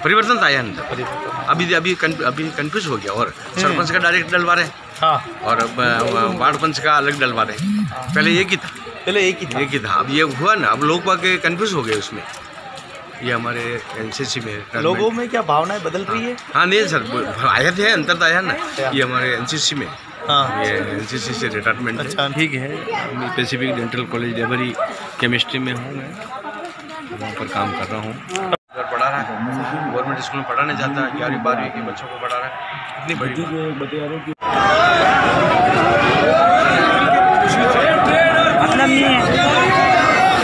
S22: परिवर्तन तो आया नहीं। अभी कंफ्यूज हो गया। और सरपंच का डायरेक्ट डलवा रहे हैं।
S1: हाँ।
S22: और वार्ड पंच का अलग डलवा रहे हैं। पहले एक ही था। अब ये हुआ ना, अब लोग बाकी कंफ्यूज हो गए उसमें। ये हमारे एनसीसी में
S1: लोगों में क्या भावनाएं बदल रही है?
S22: हाँ नहीं सर, आया थे अंतर तो आया ना। ये हमारे एनसीसी में,
S1: हाँ,
S22: ये एनसीसी से रिटायरमेंट।
S1: अच्छा,
S22: ठीक है। मैं Pacific dental college debris chemistry में हूँ। मैं वहाँ पर काम कर रहा हूँ। पढ़ा रहा है, गवर्नमेंट स्कूल में पढ़ाने जाता है। 11वीं 12वीं के बच्चों को पढ़ा रहा है। इतनी बड़ी
S5: मतलब नहीं है।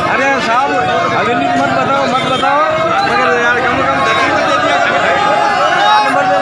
S22: अरे साहब अभी मत बताओ मगर यार कम दे दिया नंबर दे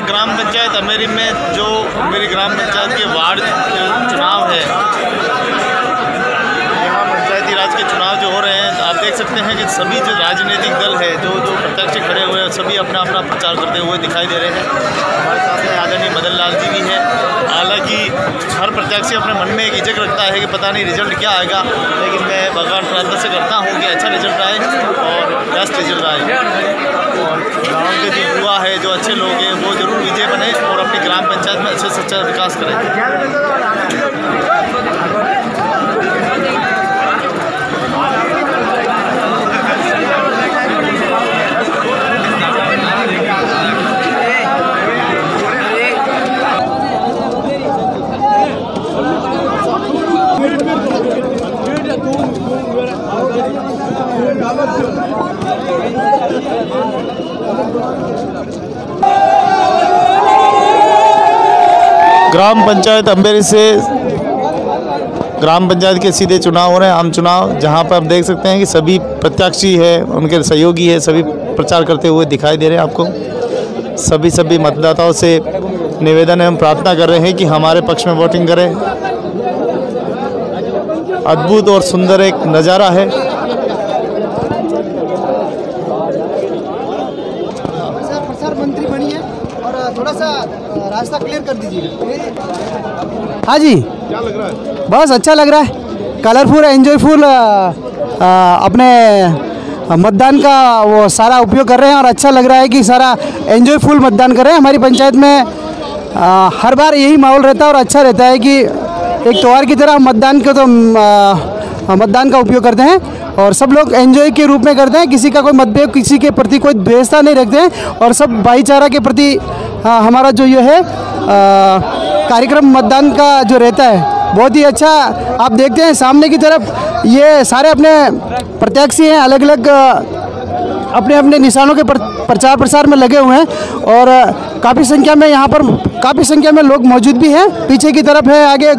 S1: ग्राम पंचायत अमेरी में जो मेरी ग्राम पंचायत के वार्ड चुनाव है, यहाँ पंचायती राज के चुनाव जो हो रहे हैं, आप देख सकते हैं कि सभी जो राजनीतिक दल है जो प्रत्यक्ष खड़े हुए हैं, सभी अपना अपना प्रचार करते हुए दिखाई दे रहे हैं। हमारे साथ में आदरणीय मदन लाल जी भी है। हालांकि हर प्रत्याशी अपने मन में एक झिझक रखता है कि पता नहीं रिजल्ट क्या आएगा, लेकिन मैं भगवान प्रार्थना से करता हूँ कि अच्छा रिजल्ट आए और बेस्ट रिजल्ट आए। और गाँव के जो युवा है, जो अच्छे लोग हैं, वो जरूर विजय बने और अपनी ग्राम पंचायत में अच्छे से अच्छा विकास करें। ग्राम पंचायत अम्बेरी से ग्राम पंचायत के सीधे चुनाव हो रहे हैं, आम चुनाव, जहां पर आप देख सकते हैं कि सभी प्रत्याशी है, उनके सहयोगी है, सभी प्रचार करते हुए दिखाई दे रहे हैं आपको। सभी मतदाताओं से निवेदन एवं प्रार्थना कर रहे हैं कि हमारे पक्ष में वोटिंग करें। अद्भुत और सुंदर एक नज़ारा है।
S6: प्रचार मंत्री बनी है और थोड़ा सा रास्ता क्लियर कर दीजिए। हाँ जी, क्या लग रहा है? बस अच्छा लग रहा है, कलरफुल, एंजॉयफुल, अपने मतदान का वो सारा उपयोग कर रहे हैं और अच्छा लग रहा है कि सारा एंजॉयफुल मतदान कर रहे हैं। हमारी पंचायत में हर बार यही माहौल रहता है और अच्छा रहता है कि एक त्यौहार की तरह मतदान को तो मतदान का उपयोग करते हैं और सब लोग एंजॉय के रूप में करते हैं। किसी का कोई मतभेद, किसी के प्रति कोई द्वेषता नहीं रखते हैं और सब भाईचारा के प्रति हमारा जो ये है कार्यक्रम मतदान का जो रहता है बहुत ही अच्छा। आप देखते हैं सामने की तरफ ये सारे अपने प्रत्याशी हैं, अलग अलग अपने अपने निशानों के प्रचार प्रसार में लगे हुए हैं और काफ़ी संख्या में यहाँ पर काफ़ी संख्या में लोग मौजूद भी हैं। पीछे की तरफ है, आगे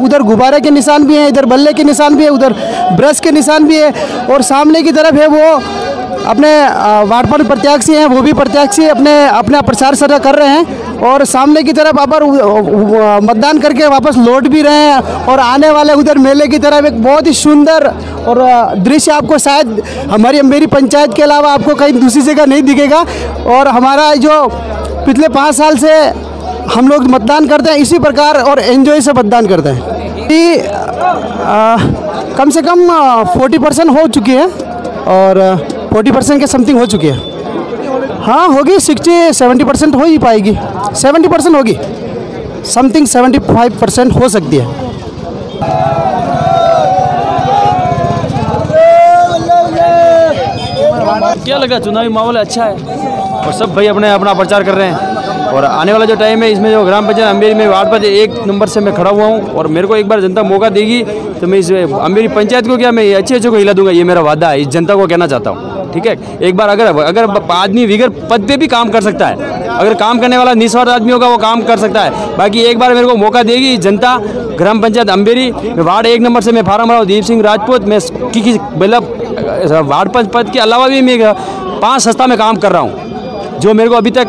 S6: उधर गुब्बारे के निशान भी हैं, इधर बल्ले के निशान भी है, उधर ब्रश के निशान भी है और सामने की तरफ है वो अपने वार्ड पर प्रत्याशी हैं, वो भी प्रत्याशी अपना प्रचार सर कर रहे हैं और सामने की तरफ अपर मतदान करके वापस लौट भी रहे हैं और आने वाले उधर मेले की तरफ एक बहुत ही सुंदर और दृश्य आपको शायद हमारी अम्बेरी पंचायत के अलावा आपको कहीं दूसरी जगह नहीं दिखेगा। और हमारा जो पिछले 5 साल से हम लोग मतदान करते हैं इसी प्रकार और एंजॉय से मतदान करते हैं।
S16: कम से कम 40% हो चुकी है और 40% के समथिंग हो चुकी है। हाँ होगी, 60-70% हो ही पाएगी, 70% होगी, समथिंग 75% हो सकती है।
S5: क्या लगा, चुनावी माहौल अच्छा है और सब भाई अपने अपना प्रचार कर रहे हैं और आने वाला जो टाइम है इसमें जो ग्राम पंचायत अम्बेरी में वार्ड पर 1 नंबर से मैं खड़ा हुआ हूँ और मेरे को एक बार जनता मौका देगी तो मैं इस अम्बेरी पंचायत को क्या मैं अच्छे को हिला दूंगा, ये मेरा वादा है, इस जनता को कहना चाहता हूँ। ठीक है, एक बार अगर आदमी बिगर पद पे भी काम कर सकता है, अगर काम करने वाला निस्वार्थ आदमी होगा वो काम कर सकता है। बाकी एक बार मेरे को मौका देगी जनता, ग्राम पंचायत अम्बेरी वार्ड 1 नंबर से मैं फार्म रहा हूँ दीप सिंह राजपूत। मैं मतलब वार्ड पद के अलावा भी मैं 5 संस्था में काम कर रहा हूँ, जो मेरे को अभी तक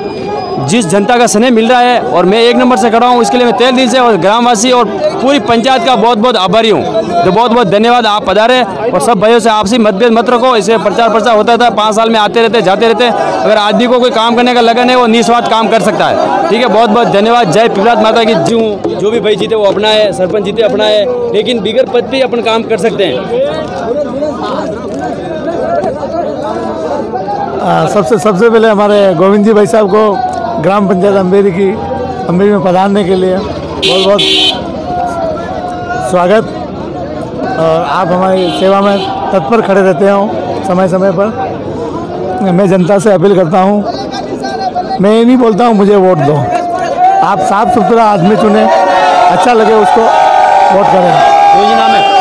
S5: जिस जनता का स्नेह मिल रहा है और मैं 1 नंबर से खड़ा हूँ, इसके लिए मैं तहे दिल से और ग्रामवासी और पूरी पंचायत का बहुत बहुत आभारी हूँ। तो बहुत बहुत धन्यवाद, आप पधारे और सब भाइयों से आपसी मतभेद मत रखो। इसे प्रचार प्रसार होता था, 5 साल में आते रहते जाते रहते। अगर आदमी को कोई काम करने का लगन है वो निस्वार्थ काम कर सकता है। ठीक है, बहुत बहुत धन्यवाद। जय पिपरात माता की। जो भी भाई जीते वो अपना है, सरपंच जीते अपना है, लेकिन बिगर पद पे अपन काम कर सकते हैं।
S13: सबसे पहले हमारे गोविंद जी भाई साहब को ग्राम पंचायत अम्बेरी में पधारने के लिए बहुत बहुत स्वागत। और आप हमारी सेवा में तत्पर खड़े रहते हो समय समय पर। मैं जनता से अपील करता हूँ, मैं ये नहीं बोलता हूँ मुझे वोट दो, आप साफ सुथरा आदमी चुने, अच्छा लगे उसको वोट करें।
S5: जी नाम है,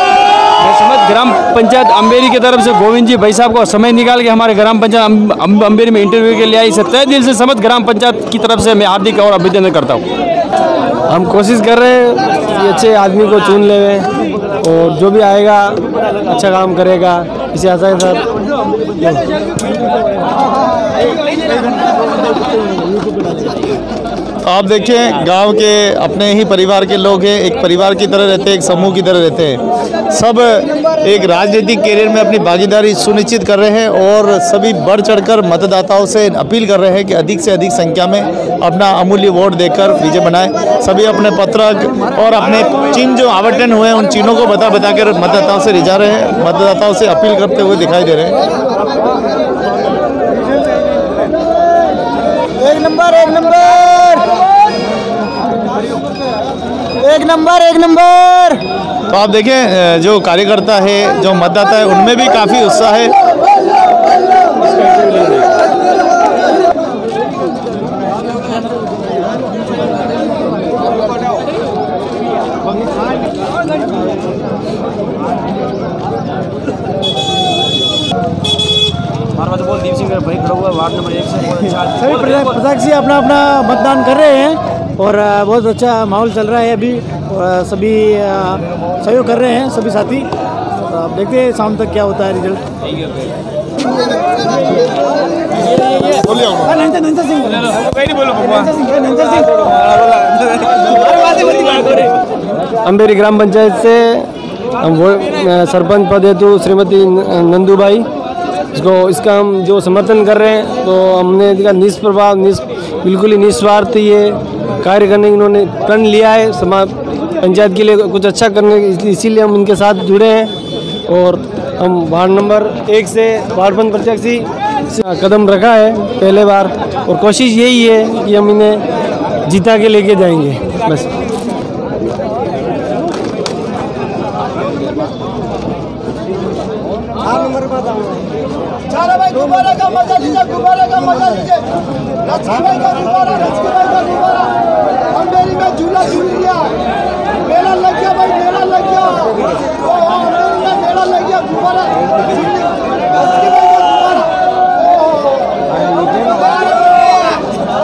S5: मैं समझ ग्राम पंचायत अम्बेरी की तरफ से गोविंद जी भाई साहब को समय निकाल के हमारे ग्राम पंचायत अम्बेरी में इंटरव्यू के लिए आई। इसे तहे दिल से समझ ग्राम पंचायत की तरफ से मैं हार्दिक और अभिनंदन करता हूँ। हम कोशिश कर रहे हैं कि अच्छे आदमी को चुन लें और जो भी आएगा अच्छा काम करेगा, इसे आशा के साथ।
S1: आप देखें, गांव के अपने ही परिवार के लोग हैं, एक परिवार की तरह रहते हैं, एक समूह की तरह रहते हैं। सब एक राजनीतिक कैरियर में अपनी भागीदारी सुनिश्चित कर रहे हैं और सभी बढ़ चढ़कर मतदाताओं से अपील कर रहे हैं कि अधिक से अधिक संख्या में अपना अमूल्य वोट देकर विजय बनाएं। सभी अपने पत्रक और अपने चिन्ह जो आवंटन हुए हैं उन चिन्हों को बता कर मतदाताओं से रिझा रहे हैं, मतदाताओं से अपील करते हुए दिखाई दे रहे हैं।
S6: एक नंबर एक नंबर।
S1: तो आप देखें, जो कार्यकर्ता है, जो मतदाता है, उनमें भी काफ़ी उत्साह है।
S5: दीप सिंह भाई खड़ा हुआ वार्ड नंबर 1 से।
S13: सभी प्रत्याशी अपना अपना मतदान कर रहे हैं और बहुत अच्छा माहौल चल रहा है अभी। और सभी सहयोग कर रहे हैं सभी साथी। अब देखते हैं शाम तक क्या होता है रिजल्ट।
S5: अम्बेरी ग्राम पंचायत से सरपंच पद हेतु श्रीमती नंदूबाई इसका हम जो समर्थन कर रहे हैं, तो हमने देखा निष्प्रभाव बिल्कुल ही निस्वार्थ ये कार्य करने इन्होंने प्रण लिया है समाज पंचायत के लिए कुछ अच्छा करने, इसीलिए हम इनके साथ जुड़े हैं। और हम वार्ड नंबर 1 से वार्ड प्रत्याशी कदम रखा है पहले बार और कोशिश यही है कि हम इन्हें जीता के लेके जाएंगे बस।
S6: चलो भाई, गुब्बारे का मजा लीजिए, गुब्बारे का मजा लीजिए। लक्ष्मी भाई का गुब्बारा, लक्ष्मी भाई का गुब्बारा। अम्बेरी में झूला झूल लिया, मेला लग गया भाई, मेला लग गया। अम्बेरी में मेला लग गया, गुब्बारा लक्ष्मी भाई का गुब्बारा।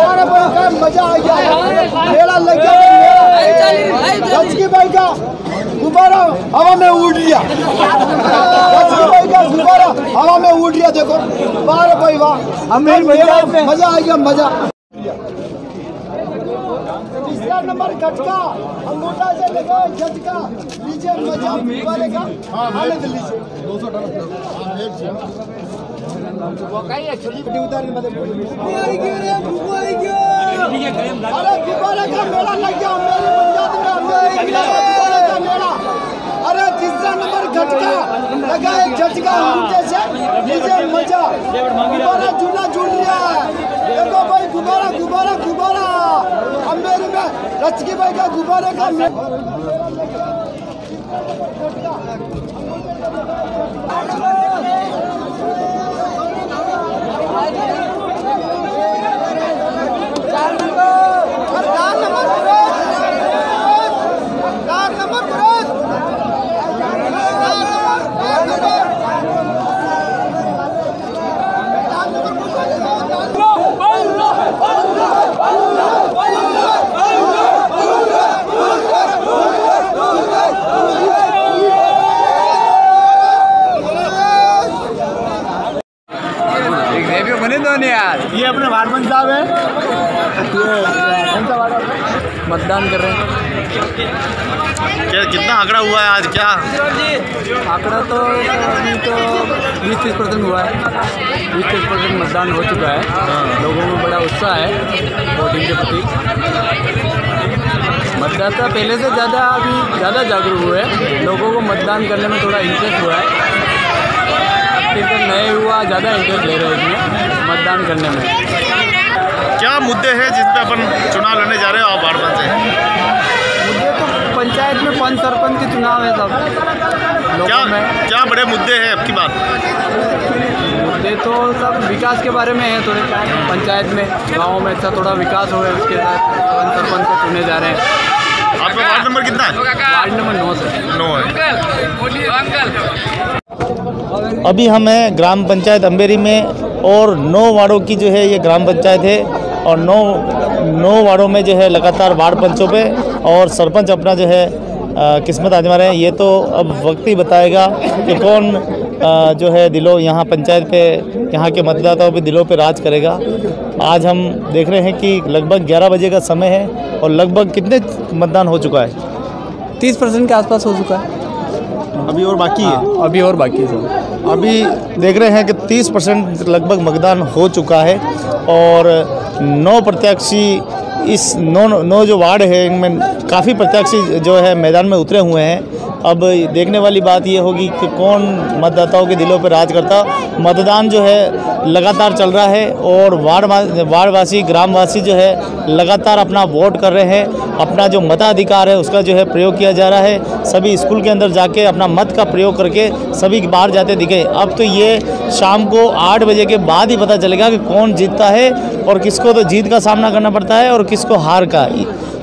S6: अरे भाई क्या मजा आ गया, मेला लग गया, लक्ष्मी भाई का गुब्बारा हवा में उड़ लिया। लक्ष्मी भाई का गुब्बारा हवा में उड़ लिया। देखो वाह भाई वाह, हमें मजा आ गया, मजा। तीसरा नंबर खटका, अंगूठा से देखो झटका, नीचे मजा गुब्बारे का आनंद लीजिए। 200 अरे गुब्बारे का मेला लग गया मेरे पंचायत में, गुब्बारे का मेला
S11: नंबर झटका लगा है, झटका अंगूठे से लीजिए मजा। गुब्बारा झूला झूल रहा है, देखो भाई गुब्बारा गुब्बारा गुब्बारा अम्बेरी में रचकी भाई का गुब्बारे का
S2: ये अपने वार्ड पंच साहब है, कौन सा वार्ड है? मतदान कर रहे हैं।
S1: क्या कितना आंकड़ा हुआ है आज? क्या
S2: आंकड़ा तो अभी तो 20-30% हुआ है, 20-30% मतदान हो चुका है। लोगों में बड़ा उत्साह है वोटिंग के प्रति। मतदाता पहले से ज़्यादा जागरूक हुए हैं, लोगों को मतदान करने में थोड़ा इंटरेस्ट हुआ है। अब तक नए हुआ ज़्यादा इंटरेस्ट ले रहे हैं इसमें मतदान करने में।
S1: क्या मुद्दे हैं जिस पे अपन चुनाव लड़ने जा रहे हो आप वार्ड पंच से?
S2: मुद्दे तो पंचायत में पंच सरपंच के चुनाव है सब।
S1: क्या बड़े मुद्दे हैं अब की बात?
S2: मुद्दे तो सब विकास के बारे में है, थोड़े पंचायत में गाँव में अच्छा थोड़ा विकास हो, उसके साथ पंच सरपंच को चुने जा रहे हैं।
S1: आपका वार्ड नंबर कितना है?
S2: वार्ड नंबर 9 से
S1: 9 है। अभी हम हैं ग्राम पंचायत अम्बेरी में और 9 वार्डों की जो है ये ग्राम पंचायत है और 9 वार्डों में जो है लगातार वार्ड पंचों पे और सरपंच अपना जो है किस्मत आजमा रहे हैं। ये तो अब वक्त ही बताएगा कि कौन जो है यहाँ पंचायत पे यहाँ के मतदाताओं पे दिलों पे राज करेगा। आज हम देख रहे हैं कि लगभग 11 बजे का समय है और लगभग कितने मतदान हो चुका है?
S2: 30% के आसपास हो चुका है।
S1: अभी और बाकी है?
S2: अभी और बाकी है सर।
S1: अभी देख रहे हैं कि 30% लगभग मतदान हो चुका है और 9 प्रत्याशी इस 9 जो वार्ड है इनमें काफ़ी प्रत्याशी जो है मैदान में उतरे हुए हैं। अब देखने वाली बात ये होगी कि कौन मतदाताओं के दिलों पर राज करता। मतदान जो है लगातार चल रहा है और वार्डवासी ग्रामवासी जो है लगातार अपना वोट कर रहे हैं। अपना जो मताधिकार है उसका जो है प्रयोग किया जा रहा है। सभी स्कूल के अंदर जाके अपना मत का प्रयोग करके सभी बाहर जाते दिखे। अब तो ये शाम को 8 बजे के बाद ही पता चलेगा कि कौन जीतता है और किसको तो जीत का सामना करना पड़ता है और किसको हार का।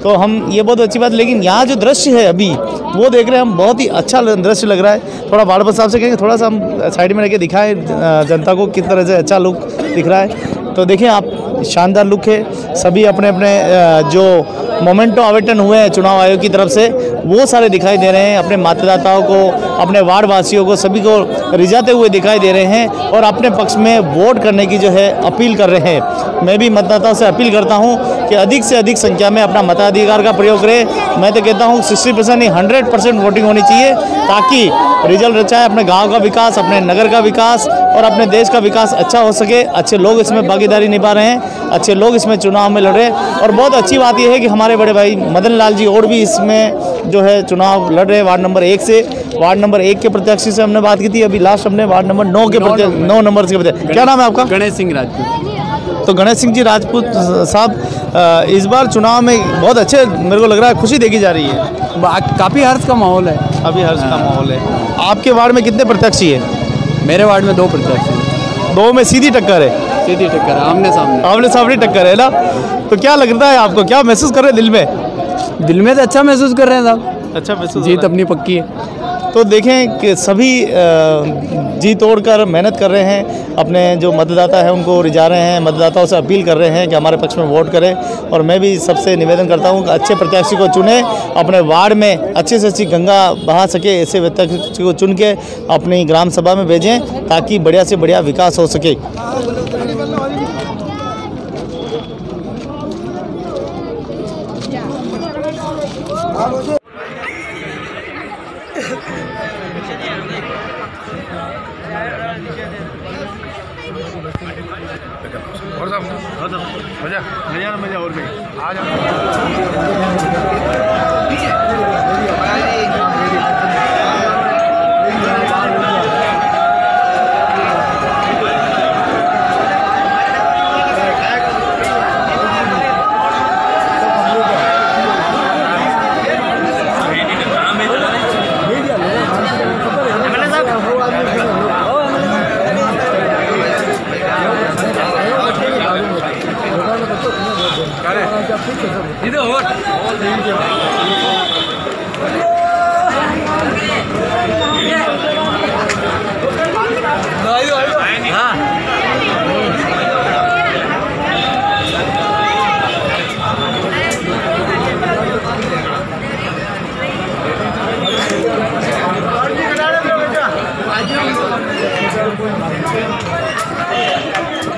S1: तो हम ये बहुत अच्छी बात, लेकिन यहाँ जो दृश्य है अभी वो देख रहे हैं हम, बहुत ही अच्छा दृश्य लग रहा है। थोड़ा वार्ड पंच साहब से कहेंगे थोड़ा सा हम साइड में रह के दिखाएं जनता को किस तरह से अच्छा लुक दिख रहा है। तो देखिए आप, शानदार लुक है। सभी अपने अपने जो मोमेंटो आवेदन हुए हैं चुनाव आयोग की तरफ से वो सारे दिखाई दे रहे हैं। अपने मतदाताओं को, अपने वार्ड वासियों को, सभी को रिझाते हुए दिखाई दे रहे हैं और अपने पक्ष में वोट करने की जो है अपील कर रहे हैं। मैं भी मतदाताओं से अपील करता हूं कि अधिक से अधिक संख्या में अपना मताधिकार का प्रयोग करें। मैं तो कहता हूं 60% नहीं 100% वोटिंग होनी चाहिए ताकि रिजल्ट अच्छा है, अपने गाँव का विकास, अपने नगर का विकास और अपने देश का विकास अच्छा हो सके। अच्छे लोग इसमें भागीदारी निभा रहे हैं, अच्छे लोग इसमें चुनाव में लड़ रहे हैं और बहुत अच्छी बात यह है कि हमारे बड़े भाई मदन लाल जी और भी इसमें जो है चुनाव लड़ रहे हैं वार्ड नंबर 1 से। वार्ड नंबर 1 के प्रत्याशी से हमने बात की थी, अभी लास्ट हमने वार्ड नंबर 9 के 9 नंबर के प्रत्याशी। क्या नाम है आपका?
S2: गणेश सिंह राजपूत।
S1: तो गणेश सिंह जी राजपूत साहब, इस बार चुनाव में बहुत अच्छे मेरे को लग रहा है खुशी देखी जा रही है।
S2: काफ़ी हर्ष का माहौल है।
S1: अभी हर्ष का माहौल है। आपके वार्ड में कितने प्रत्याशी है?
S2: मेरे वार्ड में 2 प्रत्याशी।
S1: 2 में सीधी टक्कर है?
S2: सीधी टक्कर, आमने
S1: सामने टक्कर है ना। तो क्या लगता है आपको, क्या महसूस कर रहे हैं दिल में?
S2: दिल में तो अच्छा महसूस कर रहे हैं साहब।
S1: अच्छा महसूस,
S2: जीत अपनी पक्की है।
S1: तो देखें कि सभी जी तोड़कर मेहनत कर रहे हैं, अपने जो मतदाता हैं उनको रिझा रहे हैं, मतदाताओं से अपील कर रहे हैं कि हमारे पक्ष में वोट करें। और मैं भी सबसे निवेदन करता हूं कि अच्छे प्रत्याशी को चुने, अपने वार्ड में अच्छे से अच्छी गंगा बहा सके ऐसे प्रत्याशी को चुन के अपनी ग्राम सभा में भेजें ताकि बढ़िया से बढ़िया विकास हो सके। मजा और भी आ जाओ।
S19: है।